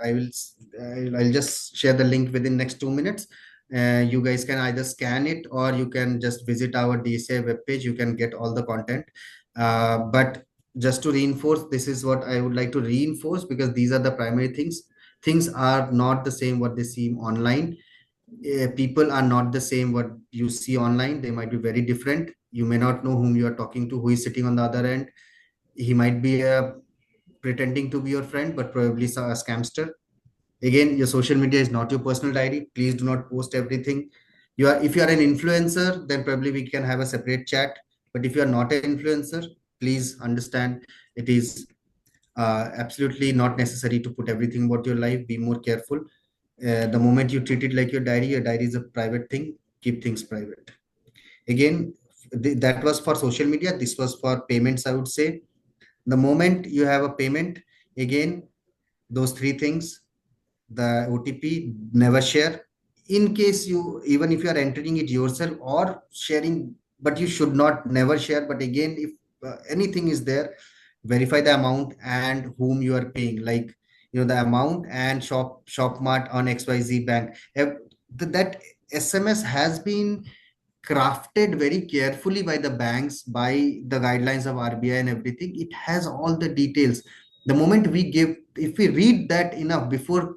I'll just share the link within next 2 minutes. You guys can either scan it or you can just visit our DSCI webpage. You can get all the content. But just to reinforce, this is what I would like to reinforce, because these are the primary things. Things are not the same what they seem online. People are not the same what you see online. They might be very different. You may not know whom you are talking to, who is sitting on the other end. He might be pretending to be your friend, but probably a scamster. Again, your social media is not your personal diary. Please do not post everything. If you are an influencer, then probably we can have a separate chat. But if you are not an influencer, please understand it is absolutely not necessary to put everything about your life. Be more careful. The moment you treat it like your diary is a private thing. Keep things private. Again, that was for social media. This was for payments, I would say. The moment you have a payment, again, those 3 things, the OTP, never share. In case even if you are entering it yourself or sharing, but you should not never share. But again, if anything is there, verify the amount and whom you are paying, like, the amount and shop mart on XYZ bank. That SMS has been crafted very carefully by the banks, by the guidelines of RBI and everything. It has all the details. The moment if we read that enough before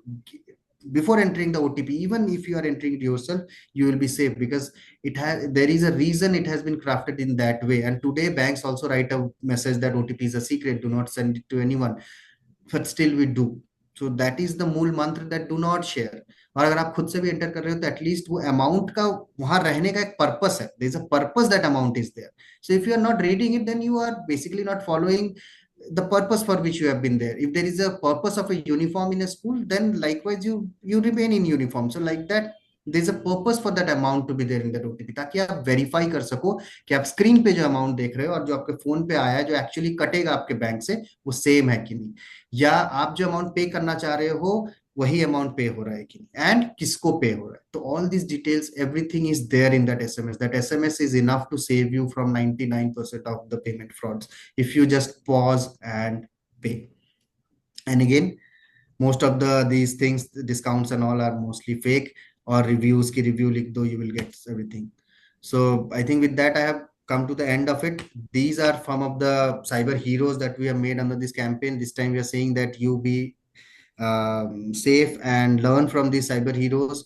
entering the OTP, even if you are entering it yourself, you will be safe, because there is a reason it has been crafted in that way. And today banks also write a message that OTP is a secret, do not send it to anyone, but still we do. So that is the मूल मंत्र, that do not share. और अगर आप खुद से भी enter कर रहे हो तो एटलीस्ट वो अमाउंट का वहां रहने का एक पर्पस है. There is a purpose that amount is there. So if you are not reading it, then you are basically not following the purpose for which you have been there. If there is a purpose of a uniform in a school, then likewise you remain in uniform. So like that, there is a purpose for that amount to be there in that OTP, ताकि आप verify कर सको कि आप screen पे जो amount देख रहे हो और जो आपके फोन पे आया है, जो एक्चुअली कटेगा आपके बैंक से, वो सेम है कि नहीं, या आप जो अमाउंट पे करना चाह रहे हो वही अमाउंट पे हो रहा है कि नहीं, एंड किसको पे हो रहा है. तो all this details, everything is there in that SMS. That SMS is enough to save you from 99% of the payment frauds if you just pause and pay. And again, most of these things, the discounts and all, are mostly fake, or reviews ki review likh do, you will get everything. So I think with that I have come to the end of it. These are some of the cyber heroes that we have made under this campaign. This time we are saying that you be safe and learn from these cyber heroes.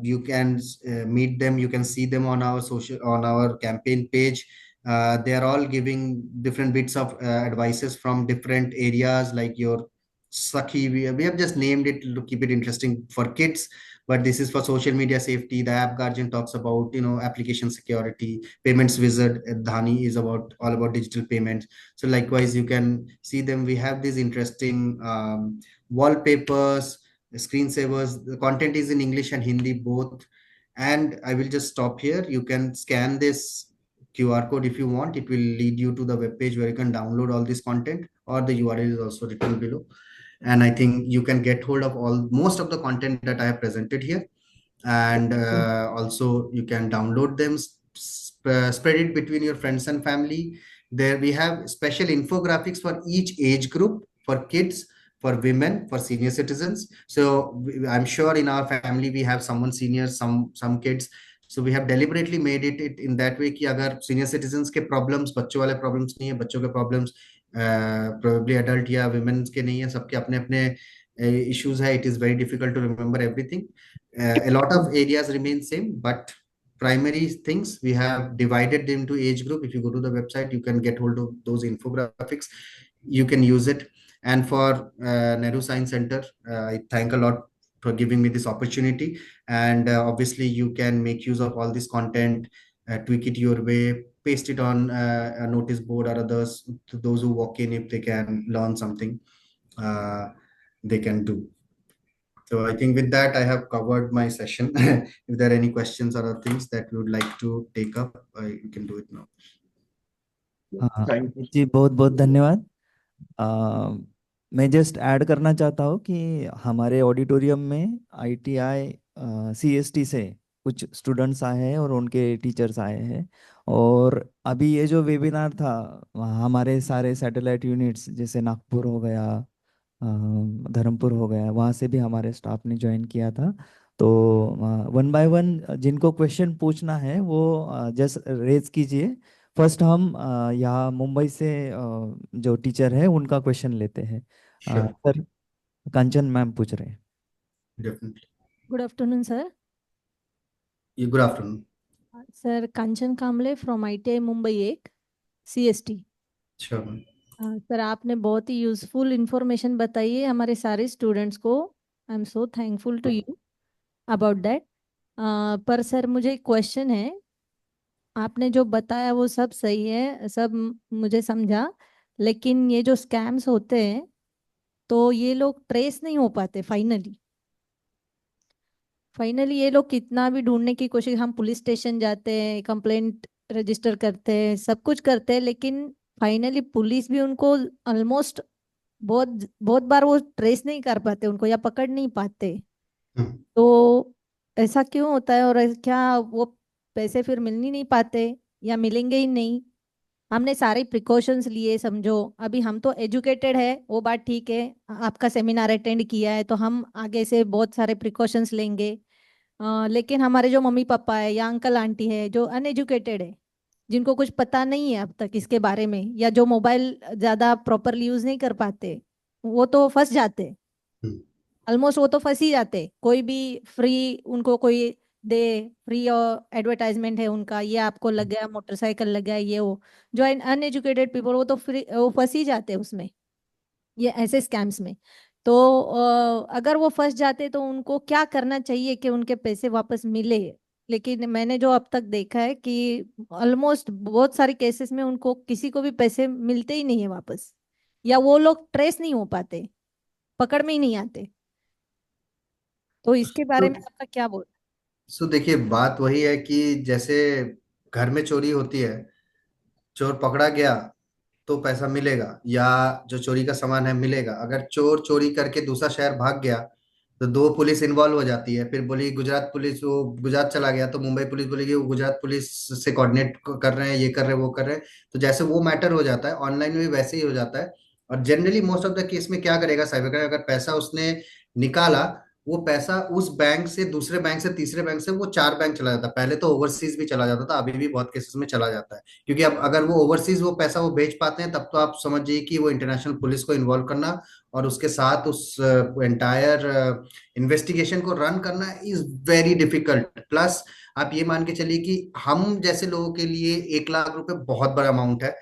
You can meet them, you can see them on our campaign page. They are all giving different bits of advices from different areas, like your Sakhi. We have just named it to keep it interesting for kids, but this is for social media safety. The app guardian talks about application security. Payments wizard Dhani is all about digital payments. So likewise, you can see them. We have these interesting wallpapers, screensavers. The content is in English and Hindi both. And I will just stop here. You can scan this QR code if you want. It will lead you to the web page where you can download all this content, or the URL is also written below. And I think you can get hold of all most of the content that I have presented here. And also you can download them, spread it between your friends and family. There we have special infographics for each age group, for kids, for women, for senior citizens. So I'm sure in our family we have someone senior, some kids. So we have deliberately made it in that way कि अगर senior citizens के problems, बच्चों वाले problems नहीं है, बच्चों के problems probably adult या women के नहीं है, सबके अपने अपने issues है. It is very difficult to remember everything. A lot of areas remain same, but primary things we have divided them into age group. If you go to the website, you can get hold of those infographics. You can use it. And for Nehru Science Center, I thank a lot for giving me this opportunity. And obviously, you can make use of all this content, tweak it your way, paste it on a notice board or others. To those who walk in, if they can learn something, uh, they can do. So I think with that, I have covered my session. If there are any questions or other things that you would like to take up, you can do it now. हाँ, Thank Amit ji बहुत बहुत धन्यवाद। मैं just add करना चाहता हूँ कि हमारे ऑडिटोरियम में ITI CST से कुछ स्टूडेंट्स आए हैं और उनके टीचर्स आए हैं। और अभी ये जो वेबिनार था वहाँ हमारे सारे सैटेलाइट यूनिट्स जैसे नागपुर हो गया, धर्मपुर हो गया, वहाँ से भी हमारे स्टाफ ने ज्वाइन किया था। तो वन बाय वन जिनको क्वेश्चन पूछना है वो जस्ट रेज कीजिए। फर्स्ट हम यहाँ मुंबई से जो टीचर है उनका क्वेश्चन लेते हैं। Sure, सर कंचन मैम पूछ रहे हैं। definitely. Good afternoon, sir. Good afternoon. Sir, Kanchan Kamble from ITI Mumbai 1, CST. Sure, ma'am. Sir आपने बहुत ही यूजफुल इंफॉर्मेशन बताई है हमारे सारे स्टूडेंट्स को। I am so thankful to you about that. पर सर मुझे एक क्वेश्चन है। आपने जो बताया वो सब सही है, सब मुझे समझा, लेकिन ये जो स्कैम्स होते हैं तो ये लोग ट्रेस नहीं हो पाते फाइनली ये लोग कितना भी ढूंढने की कोशिश, हम पुलिस स्टेशन जाते हैं, कंप्लेंट रजिस्टर करते हैं, सब कुछ करते हैं, लेकिन फाइनली पुलिस भी उनको ऑलमोस्ट बहुत बहुत बार वो ट्रेस नहीं कर पाते उनको या पकड़ नहीं पाते। हम्म, तो ऐसा क्यों होता है और क्या वो पैसे फिर मिल नहीं पाते या मिलेंगे ही नहीं? हमने सारे प्रिकॉशंस लिए समझो, अभी हम तो एजुकेटेड है वो बात ठीक है, आपका सेमिनार अटेंड किया है तो हम आगे से बहुत सारे प्रिकॉशंस लेंगे। लेकिन हमारे जो मम्मी पापा है या अंकल आंटी है जो अनएजुकेटेड है, जिनको कुछ पता नहीं है अब तक इसके बारे में, या जो मोबाइल ज़्यादा प्रॉपरली यूज़ नहीं कर पाते, वो तो फंस जाते। हम्म, ऑलमोस्ट वो तो फंस ही जाते। कोई भी फ्री उनको कोई दे, फ्री और एडवर्टाइजमेंट है उनका, ये आपको लग गया मोटरसाइकिल लग गया ये वो, जो अनएजुकेटेड पीपल वो तो फ्री वो फंस ही जाते उसमें, ये ऐसे स्कैम्स में। तो अगर वो फंस जाते तो उनको क्या करना चाहिए कि उनके पैसे वापस मिले? लेकिन मैंने जो अब तक देखा है कि ऑलमोस्ट बहुत सारे केसेस में उनको किसी को भी पैसे मिलते ही नहीं है वापस, या वो लोग ट्रेस नहीं हो पाते, पकड़ में ही नहीं आते। तो इसके बारे में आपका क्या बोल? सो देखिए, बात वही है कि जैसे घर में चोरी होती है, चोर पकड़ा गया तो पैसा मिलेगा, या जो चोरी का सामान है मिलेगा। अगर चोर चोरी करके दूसरा शहर भाग गया तो दो पुलिस इन्वॉल्व हो जाती है। फिर बोली गुजरात पुलिस, वो गुजरात चला गया तो मुंबई पुलिस बोलेगी वो गुजरात पुलिस से कोऑर्डिनेट कर रहे हैं, ये कर रहे हैं, वो कर रहे हैं। तो जैसे वो मैटर हो जाता है, ऑनलाइन में भी वैसे ही हो जाता है। और generally most of the case में क्या करेगा साइबर क्राइम, अगर पैसा उसने निकाला, वो पैसा उस बैंक से दूसरे बैंक से तीसरे बैंक से वो चार बैंक चला जाता है। पहले तो ओवरसीज भी चला जाता था, अभी भी बहुत केसेस में चला जाता है। क्योंकि अब अगर वो ओवरसीज वो पैसा वो भेज पाते हैं, तब तो आप समझिए कि वो इंटरनेशनल पुलिस को इन्वॉल्व करना और उसके साथ उस एंटायर इन्वेस्टिगेशन को रन करना इज वेरी डिफिकल्ट। प्लस आप ये मान के चलिए कि हम जैसे लोगों के लिए 1 लाख रुपए बहुत बड़ा अमाउंट है,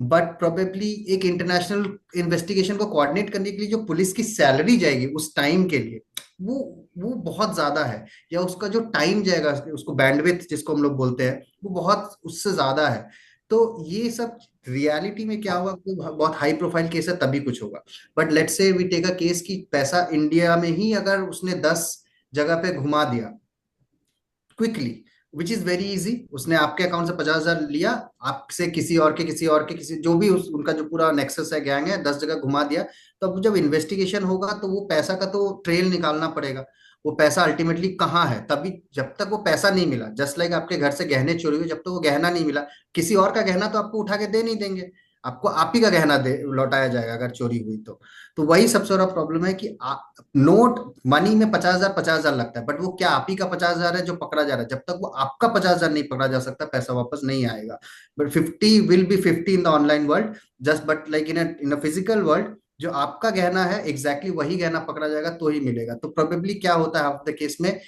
बट प्रोबेबली एक इंटरनेशनल इन्वेस्टिगेशन को कोऑर्डिनेट करने के लिए जो पुलिस की सैलरी जाएगी उस टाइम के लिए, वो वो बहुत ज्यादा है। या उसका जो टाइम जाएगा, उसको बैंडविड्थ जिसको हम लोग बोलते हैं, वो बहुत उससे ज्यादा है। तो ये सब रियलिटी में क्या हुआ, कोई बहुत हाई प्रोफाइल केस है तभी कुछ होगा। But let's say we take a case कि पैसा इंडिया में ही अगर उसने 10 जगह पे घुमा दिया quickly, which is very easy. उसने आपके अकाउंट से 50,000 लिया, आपसे किसी जो भी उनका जो पूरा नेक्सस है, गैंग है, 10 जगह घुमा दिया। तो अब जब इन्वेस्टिगेशन होगा तो वो पैसा का तो ट्रेल निकालना पड़ेगा, वो पैसा अल्टीमेटली कहाँ है। तभी जब तक वो पैसा नहीं मिला, जस्ट लाइक आपके घर से गहने चोरी हुए, जब तक वो गहना नहीं मिला, किसी और का गहना तो आपको उठा के दे नहीं देंगे, आपको आप ही का गहना दे लौटाया जाएगा अगर चोरी हुई तो वही सबसे बड़ा प्रॉब्लम है कि नोट मनी में 50,000 लगता है, बट वो क्या आप ही का 50,000 है जो पकड़ा जा रहा है। जब तक वो आपका 50,000 नहीं पकड़ा जा सकता, पैसा वापस नहीं आएगा। But 50 will be 50 in the online world, just but like in a physical world, जो आपका गहना है एग्जैक्टली वही गहना पकड़ा जाएगा तो ही मिलेगा। तो प्रोबेबली क्या होता है हाफ द केस में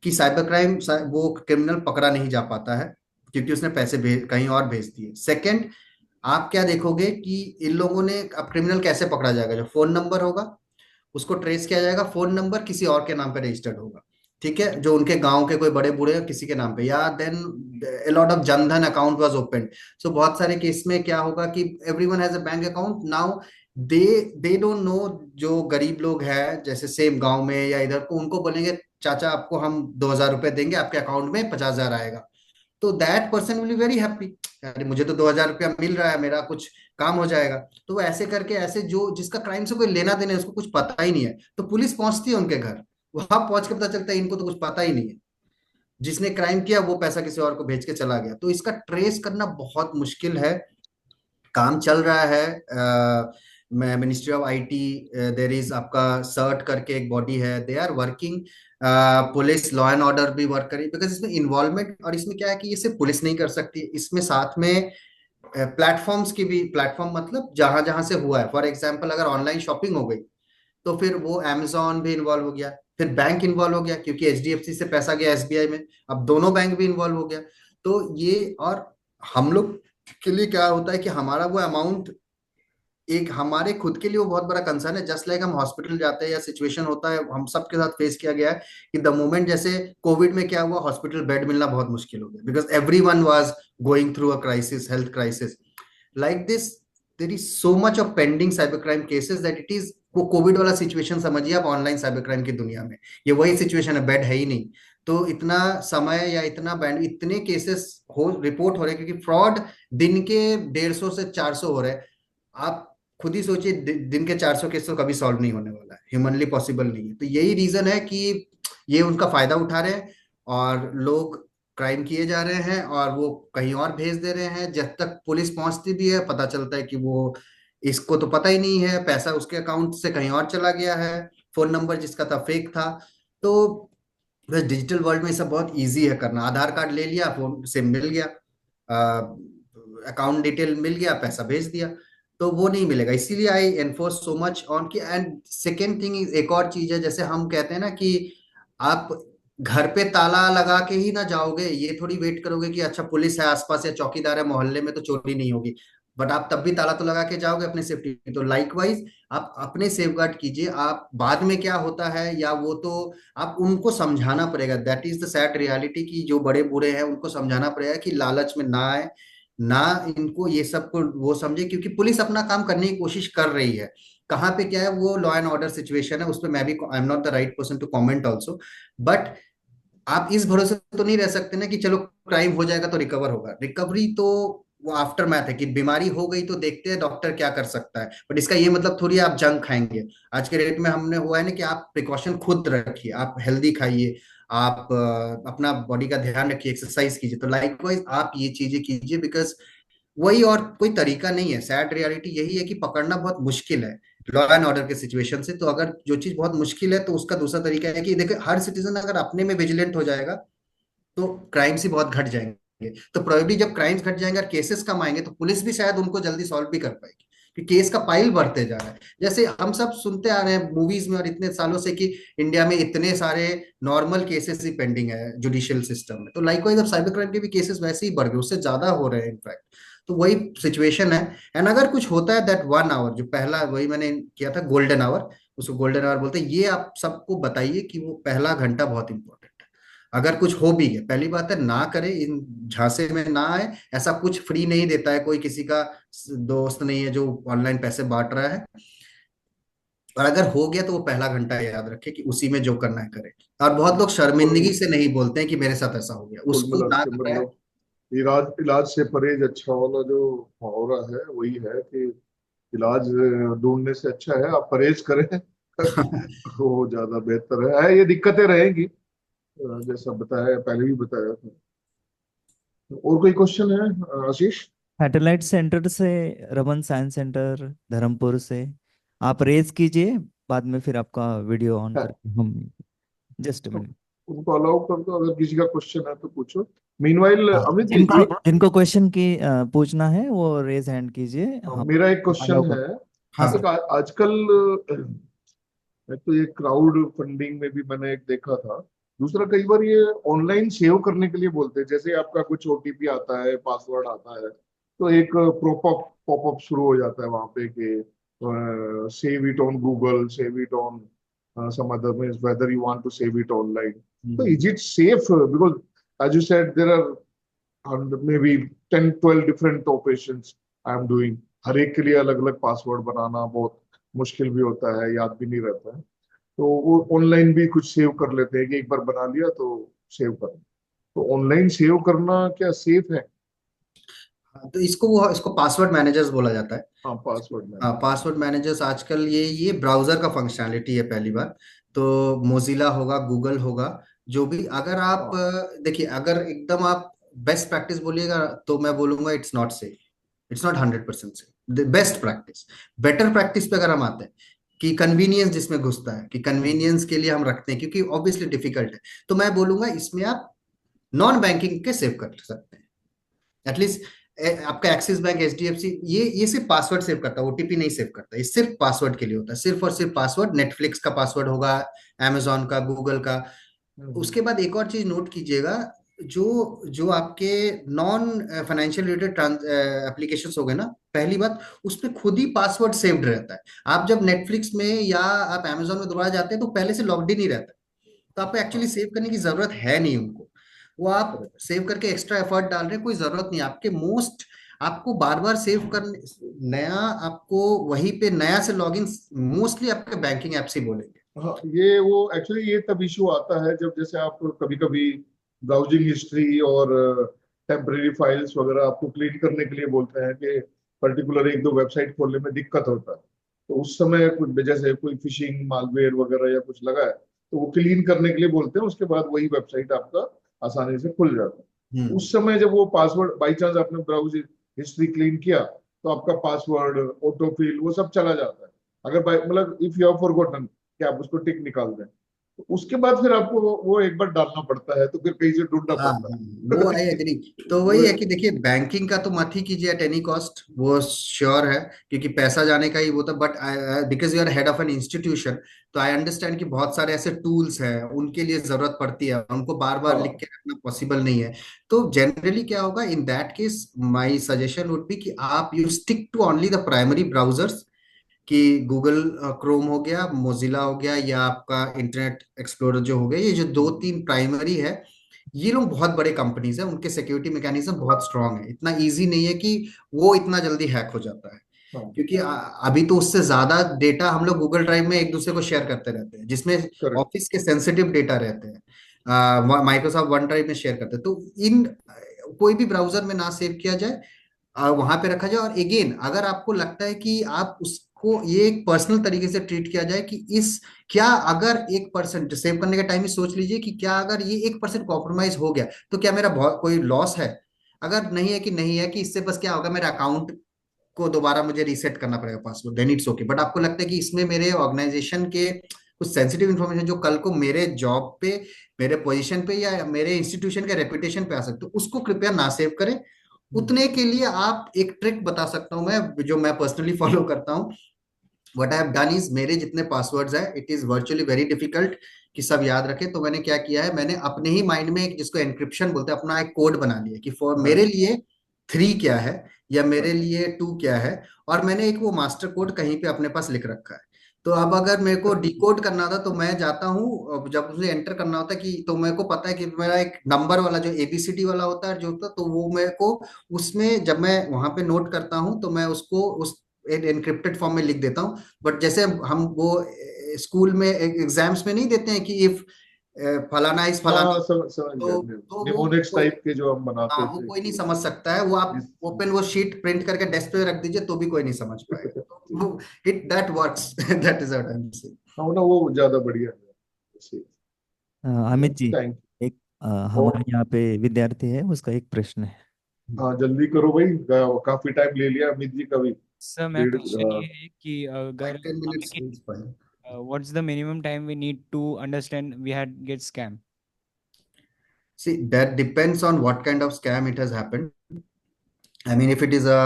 कि साइबर क्राइम, वो क्रिमिनल पकड़ा नहीं जा पाता है क्योंकि उसने पैसे कहीं और भेज दिए। सेकंड, आप क्या देखोगे कि इन लोगों ने, अब क्रिमिनल कैसे पकड़ा जाएगा, जो फोन नंबर होगा उसको ट्रेस किया जाएगा, फोन नंबर किसी और के नाम पे रजिस्टर्ड होगा, ठीक है, जो उनके गांव के कोई बड़े बूढ़े किसी के नाम पे, या then a lot of Jan Dhan account was open. So बहुत सारे केस में क्या होगा कि everyone has a bank account now, they they don't know, जो गरीब लोग हैं जैसे सेम गांव में या इधर को, उनको बोलेंगे चाचा आपको हम 2,000 रुपए देंगे, आपके अकाउंट में 50,000 आएगा। तो that person will be very happy, अरे मुझे तो 2,000 रुपया मिल रहा है, मेरा कुछ काम हो जाएगा। तो वो ऐसे करके, ऐसे जो जिसका क्राइम से कोई लेना देना है, उसको कुछ पता ही नहीं है, तो पुलिस पहुंचती है उनके घर, वहां पहुंच के पता चलता है इनको तो कुछ पता ही नहीं है, जिसने क्राइम किया वो पैसा किसी और को भेज के चला गया। तो इसका ट्रेस करना बहुत मुश्किल है। काम चल रहा है, ministry of IT, there is आपका सर्ट करके एक बॉडी है, they are working, police law and order भी वर्क करी, बिकॉज इसमें इन्वॉल्वमेंट, और इसमें क्या है कि ये सिर्फ पुलिस नहीं कर सकती, इसमें साथ में प्लेटफॉर्म्स की भी, प्लेटफॉर्म मतलब जहां जहां से हुआ है, फॉर एग्जाम्पल अगर ऑनलाइन शॉपिंग हो गई तो फिर वो अमेजोन भी इन्वॉल्व हो गया, फिर बैंक इन्वॉल्व हो गया क्योंकि एचडीएफसी से पैसा गया एसबीआई में, अब दोनों बैंक भी इन्वॉल्व हो गया। तो ये, और हम लोग के लिए क्या होता है कि हमारा वो अमाउंट, एक हमारे खुद के लिए वो बहुत बड़ा कंसर्न है, जस्ट लाइक हम हॉस्पिटल जाते हैं या सिचुएशन होता है, हम सबके साथ फेस किया गया है कि द मोमेंट, जैसे कोविड में क्या हुआ, हॉस्पिटल बेड मिलना बहुत मुश्किल हो गया, because everyone was going through a crisis, health crisis like this. There is so much of pending cyber crime cases that it is, वो कोविड वाला सिचुएशन समझिए आप ऑनलाइन साइबर क्राइम की दुनिया में, ये वही सिचुएशन है, बेड है ही नहीं। तो इतना समय या इतना बैंड, इतने केसेस हो रिपोर्ट हो रहे हैं, क्योंकि फ्रॉड दिन के 150 से 400 हो रहे हैं। आप खुद ही सोचिए, दिन के 400 केस तो कभी सॉल्व नहीं होने वाला है, ह्यूमनली पॉसिबल नहीं है। तो यही रीजन है कि ये उनका फायदा उठा रहे हैं और लोग क्राइम किए जा रहे हैं और वो कहीं और भेज दे रहे हैं। जब तक पुलिस पहुंचती भी है पता चलता है कि वो, इसको तो पता ही नहीं है, पैसा उसके अकाउंट से कहीं और चला गया है, फोन नंबर जिसका था फेक था। तो बस डिजिटल वर्ल्ड में सब बहुत इजी है करना, आधार कार्ड ले लिया, फोन से मिल गया, अकाउंट डिटेल मिल गया, पैसा भेज दिया, तो वो नहीं मिलेगा। इसीलिए आई एनफोर्स सो मच ऑन की। एंड सेकेंड थिंग, एक और चीज है, जैसे हम कहते हैं ना कि आप घर पे ताला लगा के ही ना जाओगे, ये थोड़ी वेट करोगे कि अच्छा पुलिस है आसपास या चौकीदार है मोहल्ले में तो चोरी नहीं होगी, बट आप तब भी ताला तो लगा के जाओगे अपने सेफ्टी। तो लाइकवाइज आप अपने सेफगार्ड कीजिए, आप बाद में क्या होता है या वो तो आप उनको समझाना पड़ेगा। That is the sad reality कि जो बड़े बूढ़े हैं उनको समझाना पड़ेगा कि लालच में ना आए, ना इनको ये सब को वो समझे, क्योंकि पुलिस अपना काम करने की कोशिश कर रही है। कहाँ पे क्या है वो लॉ एंड ऑर्डर सिचुएशन है, उस पर मैं भी, I am not the right person to comment also, but आप इस भरोसे तो नहीं रह सकते ना कि चलो क्राइम हो जाएगा तो रिकवर होगा। रिकवरी तो वो आफ्टर मैथ है कि बीमारी हो गई तो देखते हैं डॉक्टर क्या कर सकता है, बट इसका ये मतलब थोड़ी आप जंक खाएंगे। आज के डेट में हमने हुआ है ना कि आप प्रिकॉशन खुद रखिए, आप हेल्दी खाइए, आप अपना बॉडी का ध्यान रखिए, एक्सरसाइज कीजिए। तो लाइकवाइज आप ये चीजें कीजिए, बिकॉज वही, और कोई तरीका नहीं है। सैड रियलिटी यही है कि पकड़ना बहुत मुश्किल है लॉ एंड ऑर्डर के सिचुएशन से। तो अगर जो चीज बहुत मुश्किल है तो उसका दूसरा तरीका है कि देखिए, हर सिटीजन अगर अपने में विजिलेंट हो जाएगा तो क्राइम्स ही बहुत घट जाएंगे। तो प्रोबेबली जब क्राइम्स घट जाएंगे और केसेस कम आएंगे तो पुलिस भी शायद उनको जल्दी सॉल्व भी कर पाएगी, कि केस का पाइल बढ़ते जा रहा है। जैसे हम सब सुनते आ रहे हैं मूवीज में और इतने सालों से कि इंडिया में इतने सारे नॉर्मल केसेस ही पेंडिंग है जुडिशियल सिस्टम में, तो लाइकवाइज अब साइबर क्राइम के भी केसेस वैसे ही बढ़ गए, उससे ज्यादा हो रहे हैं इनफैक्ट। तो वही सिचुएशन है। एंड अगर कुछ होता है, दैट 1 आवर जो पहला, वही मैंने किया था गोल्डन आवर, उसको गोल्डन आवर बोलते हैं, ये आप सबको बताइए कि वो पहला घंटा बहुत इंपॉर्टेंट है। अगर कुछ हो भी है, पहली बात है ना करे, इन झांसे में ना आए। ऐसा कुछ फ्री नहीं देता है कोई, किसी का दोस्त नहीं है जो ऑनलाइन पैसे बांट रहा है। और अगर हो गया तो वो पहला घंटा याद रखे कि उसी में जो करना है करे। और बहुत लोग और शर्मिंदगी से नहीं बोलते हैं कि मेरे साथ ऐसा हो गया, कुल उसको मिला याद के रहे। मतलब इलाज इलाज से परहेज अच्छा वाला जो मुहावरा है वही है कि इलाज ढूंढने से अच्छा है आप परहेज करें वो ज्यादा बेहतर है। ये दिक्कतें रहेंगी जैसा बताया पहले भी बताया था। और कोई क्वेश्चन है आशीष? सैटेलाइट सेंटर से, रमन साइंस सेंटर धर्मपुर से आप रेज कीजिए, बाद में फिर आपका वीडियो ऑन है करके हम, जस्ट तो मिनट। उनको अलाउ कर दो, अगर किसी का क्वेश्चन है तो पूछो। मीनवाइल हाँ, अमित जी जिनको जिनको क्वेश्चन की पूछना है वो रेज हैंड कीजिए, हम मेरा एक क्वेश्चन अलाउ कर। है। हाँ हाँ एक सर। आजकल एक तो ये क्राउड फंडिंग में भी मैंने एक देखा था। दूसरा कई बार ये ऑनलाइन सेव करने के लिए बोलते हैं, जैसे आपका कुछ ओटीपी आता है, पासवर्ड आता है, तो एक पॉपअप शुरू हो जाता है वहां पे कि save it on Google, save it on some other means whether you want to save it online. So hmm. is it safe? Because as you said, there are maybe 10 12 different operations I am doing. हर एक के लिए अलग अलग password बनाना बहुत मुश्किल भी होता है, याद भी नहीं रहता है। तो वो ऑनलाइन भी कुछ सेव कर लेते हैं कि एक बार बना लिया तो सेव कर। तो ऑनलाइन सेव करना क्या सेफ है? हाँ, तो इसको पासवर्ड मैनेजर्स बोला जाता है। हाँ, पासवर्ड हाँ, मैनेजर। पासवर्ड मैनेजर्स आजकल ये ब्राउजर का फंक्शनैलिटी है पहली बार। तो मोजिला होगा, गूगल होगा, जो भी, अगर आप हाँ, देखिए, अगर एकदम आप बेस्ट प्रैक्टिस बोलिएगा तो मैं बोलूंगा it's not safe, it's not 100% safe. Best practice, better practice पे अगर हम आते हैं कि कन्वीनियंस जिसमें घुसता है, कि कन्वीनियंस के लिए हम रखते हैं क्योंकि ऑब्वियसली डिफिकल्ट है, तो मैं बोलूंगा इसमें आप नॉन बैंकिंग के सेव कर सकते हैं। एटलीस्ट आपका एक्सिस बैंक, एचडीएफसी, ये सिर्फ पासवर्ड सेव करता है, ओटीपी नहीं सेव करता, ये सिर्फ पासवर्ड के लिए होता है, सिर्फ और सिर्फ पासवर्ड। नेटफ्लिक्स का पासवर्ड होगा, amazon का, गूगल का। हम्म, उसके बाद एक और चीज नोट कीजिएगा, जो जो आपके नॉन फाइनेंशियल रिलेटेड एप्लीकेशंस हो गए ना, पहली बात, उसमें खुद ही पासवर्ड सेव्ड रहता है। आप जब नेटफ्लिक्स में या आप amazon में दोबारा जाते हैं तो पहले से लॉग्ड इन ही रहता है, तो आपको एक्चुअली हाँ, सेव करने की जरूरत है नहीं उनको। वो आप correct। सेव करके एक्स्ट्रा एफर्ट डाल रहे हैं, कोई जरूरत नहीं आपके। मोस्ट आपको बार बार सेव करने, नया आपको वहीं पे नया से लॉगिन, मोस्टली आपके बैंकिंग ऐप्स ही बोलेंगे। हाँ, ये वो एक्चुअली ये तब इशू आता है जब जैसे आप कभी कभी ब्राउजिंग हिस्ट्री और टेम्परेरी फाइल्स वगैरह आपको क्लीन करने के लिए बोलते हैं कि पर्टिकुलर एक दो वेबसाइट खोलने में दिक्कत होता है। तो उस समय कुछ जैसे कोई फिशिंग मालवेयर वगैरह या कुछ लगा है तो वो क्लीन करने के लिए बोलते हैं, उसके बाद वही वेबसाइट आपका आसानी से खुल जाता है। हम्म। उस समय जब वो पासवर्ड बाई चांस आपने ब्राउज हिस्ट्री क्लीन किया तो आपका पासवर्ड, ऑटोफिल, वो सब चला जाता है। अगर मतलब इफ यू हैव फॉरगॉटन कि आप उसको टिक निकाल दें, तो उसके बाद फिर आपको वो एक बार डालना पड़ता है, तो फिर कहीं से ढूंढना हाँ पड़ता हाँ, वो है आई एग्री। तो वो वही है कि देखिए, बैंकिंग का तो मत ही कीजिए एट एनी कॉस्ट, वो श्योर है, क्योंकि पैसा जाने का ही वो था। But because you are head of an institution, तो आई अंडरस्टैंड कि बहुत सारे ऐसे टूल्स हैं, उनके लिए जरूरत पड़ती है, उनको बार बार लिख हाँ, के रखना पॉसिबल नहीं है। तो जनरली क्या होगा in that case, my suggestion would be कि आप you stick to only the primary browsers, कि गूगल क्रोम हो गया, मोजिला हो गया, या आपका इंटरनेट एक्सप्लोरर जो हो गया, ये जो दो तीन प्राइमरी है, ये लोग बहुत बड़े कंपनीज हैं, उनके सिक्योरिटी मैकेनिज्म बहुत स्ट्रांग है। इतना इजी नहीं है कि वो इतना जल्दी हैक हो जाता है, हाँ, क्योंकि अभी तो उससे ज्यादा डेटा हम लोग गूगल ड्राइव में एक दूसरे को शेयर करते रहते हैं, जिसमें करेक्ट। ऑफिस के सेंसिटिव डेटा रहते हैं, माइक्रोसॉफ्ट वन ड्राइव में शेयर करते हैं। तो इन कोई भी ब्राउजर में ना सेव किया जाए, वहां पे रखा जाए। और अगेन, अगर आपको लगता है कि आप उसको ये एक पर्सनल तरीके से ट्रीट किया जाए कि इस, क्या अगर 1% सेव करने के टाइम ही सोच लीजिए कि क्या अगर ये 1% कॉम्प्रोमाइज हो गया तो क्या मेरा बहुत कोई लॉस है? अगर नहीं है कि नहीं है, कि इससे बस क्या होगा, मेरा अकाउंट को दोबारा मुझे रीसेट करना पड़ेगा password, then it's okay. But आपको लगता है कि इसमें मेरे ऑर्गेनाइजेशन के कुछ सेंसिटिव इन्फॉर्मेशन जो कल को मेरे जॉब पे, मेरे पोजीशन पे, या मेरे इंस्टीट्यूशन के रेपुटेशन पे आ सकते, तो उसको कृपया ना सेव करें। उतने के लिए आप एक ट्रिक बता सकता हूं मैं, जो मैं पर्सनली फॉलो करता हूं। What I have done is, मेरे जितने पासवर्ड्स हैं, it is virtually very difficult कि सब याद रखें। तो मैंने क्या किया है, मैंने अपने ही माइंड में एक, जिसको एनक्रिप्शन बोलते हैं, अपना एक कोड बना लिया कि फॉर मेरे नाइस। लिए 3 क्या है, या मेरे लिए 2 क्या है। और मैंने एक वो मास्टर कोड कहीं पे अपने पास लिख रखा है। तो अब अगर मेरे को डिकोड करना था तो मैं जाता हूँ, जब उसे एंटर करना होता है कि, तो मेरे को पता है कि मेरा एक नंबर वाला जो एबीसीडी वाला होता है जो होता है, तो वो मेरे को उसमें जब मैं वहां पे नोट करता हूँ तो मैं उसको उस एक एनक्रिप्टेड फॉर्म में लिख देता हूँ, बट जैसे हम वो स्कूल में एग्जाम्स में नहीं देते हैं कि इफ फलाना इज हाँ, फलाना, समझ गया। तो वो निमोनिक्स कोई, टाइप के जो हम हाँ बनाते वो थे कोई नहीं कि समझ सकता है। वो आप इस ओपन वो शीट प्रिंट करके डेस्क पे रख दीजिए तो भी कोई नहीं समझ पाएगा। तो ठीक। वो it that works that is what I am saying. हाँ ना, वो ज्यादा बढ़िया है। अमित जी, थैंक एक यू। हमारे यहाँ पे विद्यार्थी है, उसका एक प्रश्न है। हाँ, जल्दी करो भाई, काफी टाइम ले लिया अमित जी का भी। सर मेरा डेढ़ क्वेश्चन ये है कि अगर 5-10 minutes is fine. What's the minimum time we need to understand we had get scam? See, that depends on what kind of scam it has happened. I mean, if it is a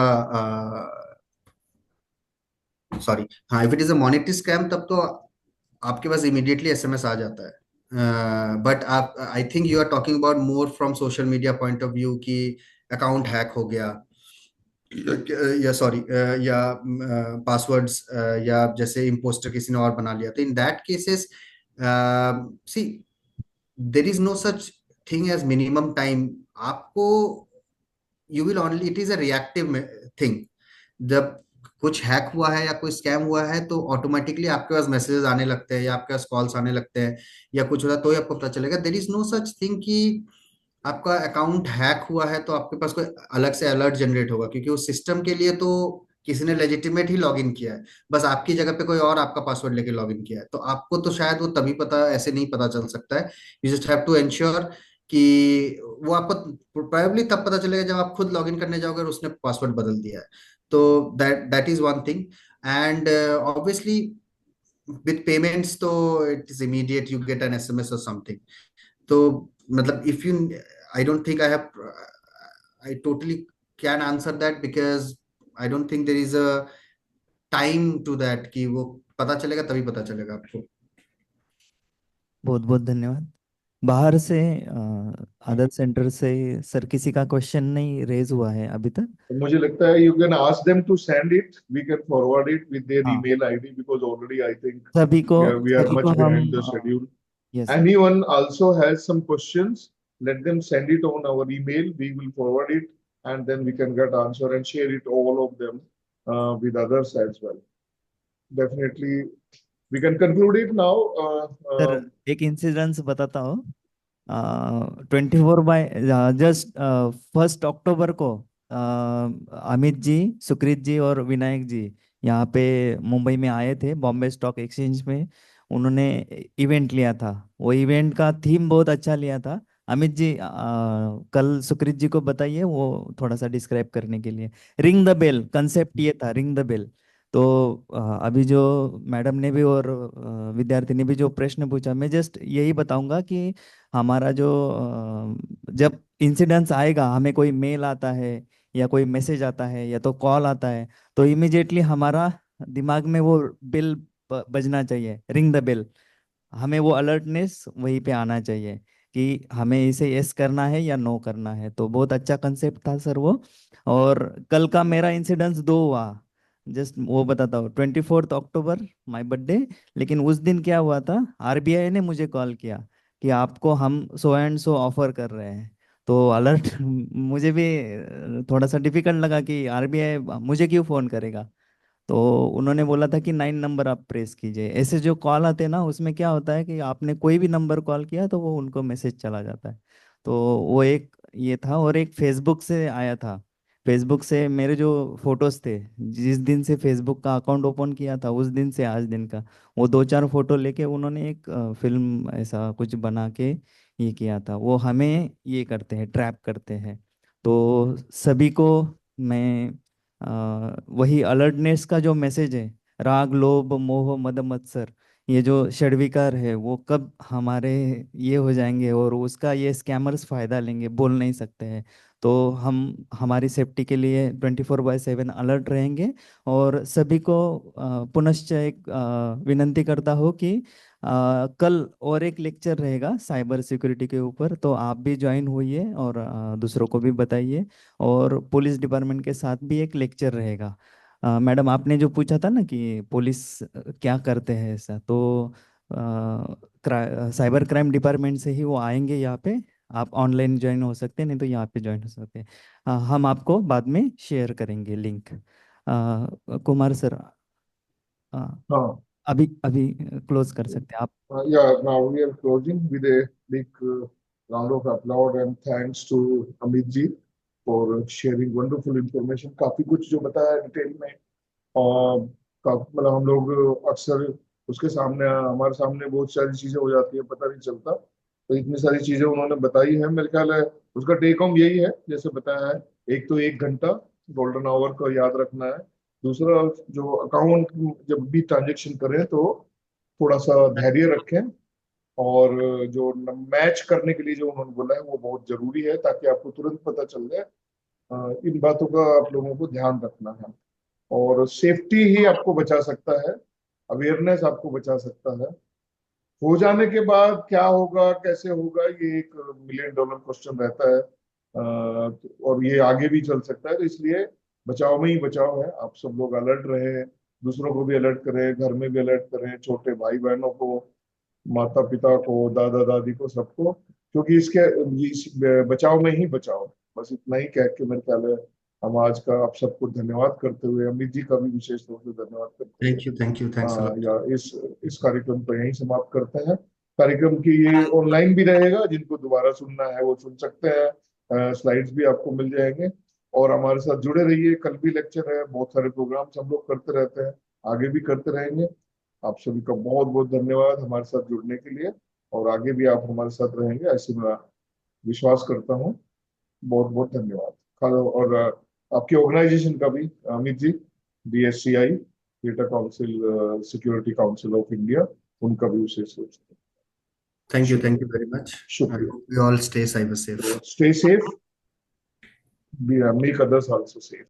sorry, हाँ, if it is a monetary scam, तब तो आपके पास immediately SMS आ जाता है। But आप, I think you are talking about more from social media point of view कि account hack हो गया, या सॉरी, या पासवर्ड्स, या जैसे इम्पोस्टर किसी ने और बना लिया, तो in that cases see there is no such thing as minimum time. आपको, you will only, it is a reactive thing. जब कुछ हैक हुआ है या कोई स्कैम हुआ है तो ऑटोमेटिकली आपके पास मैसेजेस आने लगते हैं या आपके पास कॉल्स आने लगते हैं या कुछ होता है तो ही आपको पता चलेगा। There is no such thing कि आपका अकाउंट हैक हुआ है तो आपके पास कोई अलग से अलर्ट जनरेट होगा, क्योंकि उस सिस्टम के लिए तो किसी ने लेजिटिमेट ही लॉगिन किया है, बस आपकी जगह पे कोई और आपका पासवर्ड लेके लॉगिन किया है। तो आपको तो शायद वो तभी पता, ऐसे नहीं पता चल सकता है। You just have to ensure कि वो आपको प्रोबेबली तब पता चलेगा जब आप खुद लॉगिन करने जाओगे और उसने पासवर्ड बदल दिया है। तो that is one thing. And obviously with payments तो it is immediate, you get an SMS और समथिंग। तो मतलब if you, I don't think I have, I totally can answer that because I don't think there is a time to that कि वो पता चलेगा तभी पता चलेगा आपको। बहुत बहुत धन्यवाद। बाहर से अदर सेंटर से सर किसी का क्वेश्चन नहीं रेज हुआ है अभी तक? तो मुझे लगता है you can ask them to send it, we can forward it with their हाँ, email ID, because already I think we are सभी को much हम behind the schedule. Yes sir. Anyone also has some questions, let them send it on our email, we will forward it, and then we can get answer and share it all of them with others as well. Definitely we can conclude it now. Sir एक incidence बताता हूँ। 24 by just 1 अक्टूबर को अमित जी, सुकृत जी और विनायक जी यहाँ पे मुंबई में आए थे, बॉम्बे स्टॉक एक्सचेंज में। उन्होंने इवेंट लिया था। वो इवेंट का थीम बहुत अच्छा लिया था। अमित जी कल सुकृत जी को बताइए वो थोड़ा सा डिस्क्राइब करने के लिए। रिंग द बेल, कंसेप्ट ये था, रिंग द बेल। तो अभी जो मैडम ने भी और विद्यार्थी ने भी जो प्रश्न पूछा, मैं जस्ट यही बताऊंगा कि हमारा जो जब इंसिडेंस आएगा, हमें कोई मेल आता है या कोई मैसेज आता है या तो कॉल आता है, तो इमिजिएटली हमारा दिमाग में वो बिल बजना चाहिए, रिंग द बेल। हमें वो अलर्टनेस वहीं पे आना चाहिए कि हमें इसे यस करना है या नो करना है। तो बहुत अच्छा कंसेप्ट था सर वो। और कल का मेरा इंसिडेंस दो हुआ, जस्ट वो बताता हूँ। 24 अक्टूबर माय बर्थडे, लेकिन उस दिन क्या हुआ था, आरबीआई ने मुझे कॉल किया कि आपको हम सो एंड सो ऑफर कर रहे हैं। तो अलर्ट मुझे भी थोड़ा सा डिफिकल्ट लगा कि आरबीआई मुझे क्यों फोन करेगा। तो उन्होंने बोला था कि 9 नंबर आप प्रेस कीजिए। ऐसे जो कॉल आते हैं ना, उसमें क्या होता है कि आपने कोई भी नंबर कॉल किया तो वो उनको मैसेज चला जाता है। तो वो एक ये था। और एक फेसबुक से आया था। फेसबुक से मेरे जो फोटोज थे, जिस दिन से फेसबुक का अकाउंट ओपन किया था उस दिन से आज दिन का, वो 2-4 फोटो लेके उन्होंने एक फिल्म ऐसा कुछ बना के ये किया था। वो हमें ये करते हैं, ट्रैप करते हैं। तो सभी को मैं वही अलर्टनेस का जो मैसेज है, राग लोभ मोह मद मत्सर, ये जो षड्विकार है वो कब हमारे ये हो जाएंगे और उसका ये स्कैमर्स फायदा लेंगे, बोल नहीं सकते हैं। तो हम हमारी सेफ्टी के लिए 24/7 अलर्ट रहेंगे। और सभी को पुनश्च एक विनंती करता हूँ कि कल और एक लेक्चर रहेगा साइबर सिक्योरिटी के ऊपर, तो आप भी ज्वाइन होइए और दूसरों को भी बताइए। और पुलिस डिपार्टमेंट के साथ भी एक लेक्चर रहेगा। मैडम आपने जो पूछा था ना कि पुलिस क्या करते हैं ऐसा, तो साइबर क्राइम डिपार्टमेंट से ही वो आएंगे यहाँ पे। आप ऑनलाइन ज्वाइन हो सकते हैं, नहीं तो यहाँ पे ज्वाइन हो सकते हैं। हम आपको बाद में शेयर करेंगे लिंक। कुमार सर, हाँ, अभी अभी क्लोज कर सकते हैं आप। yeah, now we are closing with a big round of applause and thanks to Amit ji for sharing wonderful information. काफी कुछ जो बताया डिटेल में, और मतलब हम लोग अक्सर उसके सामने, हमारे सामने बहुत सारी चीजें हो जाती है, पता नहीं चलता। तो इतनी सारी चीजें उन्होंने बताई है, मेरे ख्याल है उसका टेक होम यही है जैसे बताया है। एक तो 1 घंटा गोल्डन आवर का याद रखना है। दूसरा, जो अकाउंट जब भी ट्रांजेक्शन करें तो थोड़ा सा धैर्य रखें, और जो मैच करने के लिए जो उन्होंने बोला है वो बहुत जरूरी है, ताकि आपको तुरंत पता चल जाए। इन बातों का आप लोगों को ध्यान रखना है, और सेफ्टी ही आपको बचा सकता है, अवेयरनेस आपको बचा सकता है। हो जाने के बाद क्या होगा, कैसे होगा, ये एक मिलियन डॉलर क्वेश्चन रहता है, और ये आगे भी चल सकता है। तो इसलिए बचाव में ही बचाव है। आप सब लोग अलर्ट रहे, दूसरों को भी अलर्ट करें, घर में भी अलर्ट करें, छोटे भाई बहनों को, माता पिता को, दादा दादी को, सबको, क्योंकि इस बचाव में ही बचाव है। बस इतना ही कह के मेरे ख्याल है हम आज का आप सबको धन्यवाद करते हुए, अमित जी का भी विशेष रूप से धन्यवाद करते हुए, थैंक यू, थैंक्स या इस कार्यक्रम को यहीं समाप्त करते हैं। कार्यक्रम की ये ऑनलाइन भी रहेगा, जिनको दोबारा सुनना है वो सुन सकते हैं, स्लाइड्स भी आपको मिल जाएंगे। और हमारे साथ जुड़े रहिए, कल भी लेक्चर है, बहुत सारे प्रोग्राम्स हम लोग करते रहते हैं, आगे भी करते रहेंगे। आप सभी का बहुत बहुत धन्यवाद हमारे साथ जुड़ने के लिए, और आगे भी आप हमारे साथ रहेंगे ऐसे मैं विश्वास करता हूँ। बहुत बहुत धन्यवाद। और आपके ऑर्गेनाइजेशन का भी, Amit ji, DSCI, data council, security council of India, उनका भी विशेष रूप से थैंक यू वेरी मच। शुक्रिया। We all stay cyber safe. Stay safe, make others also safe.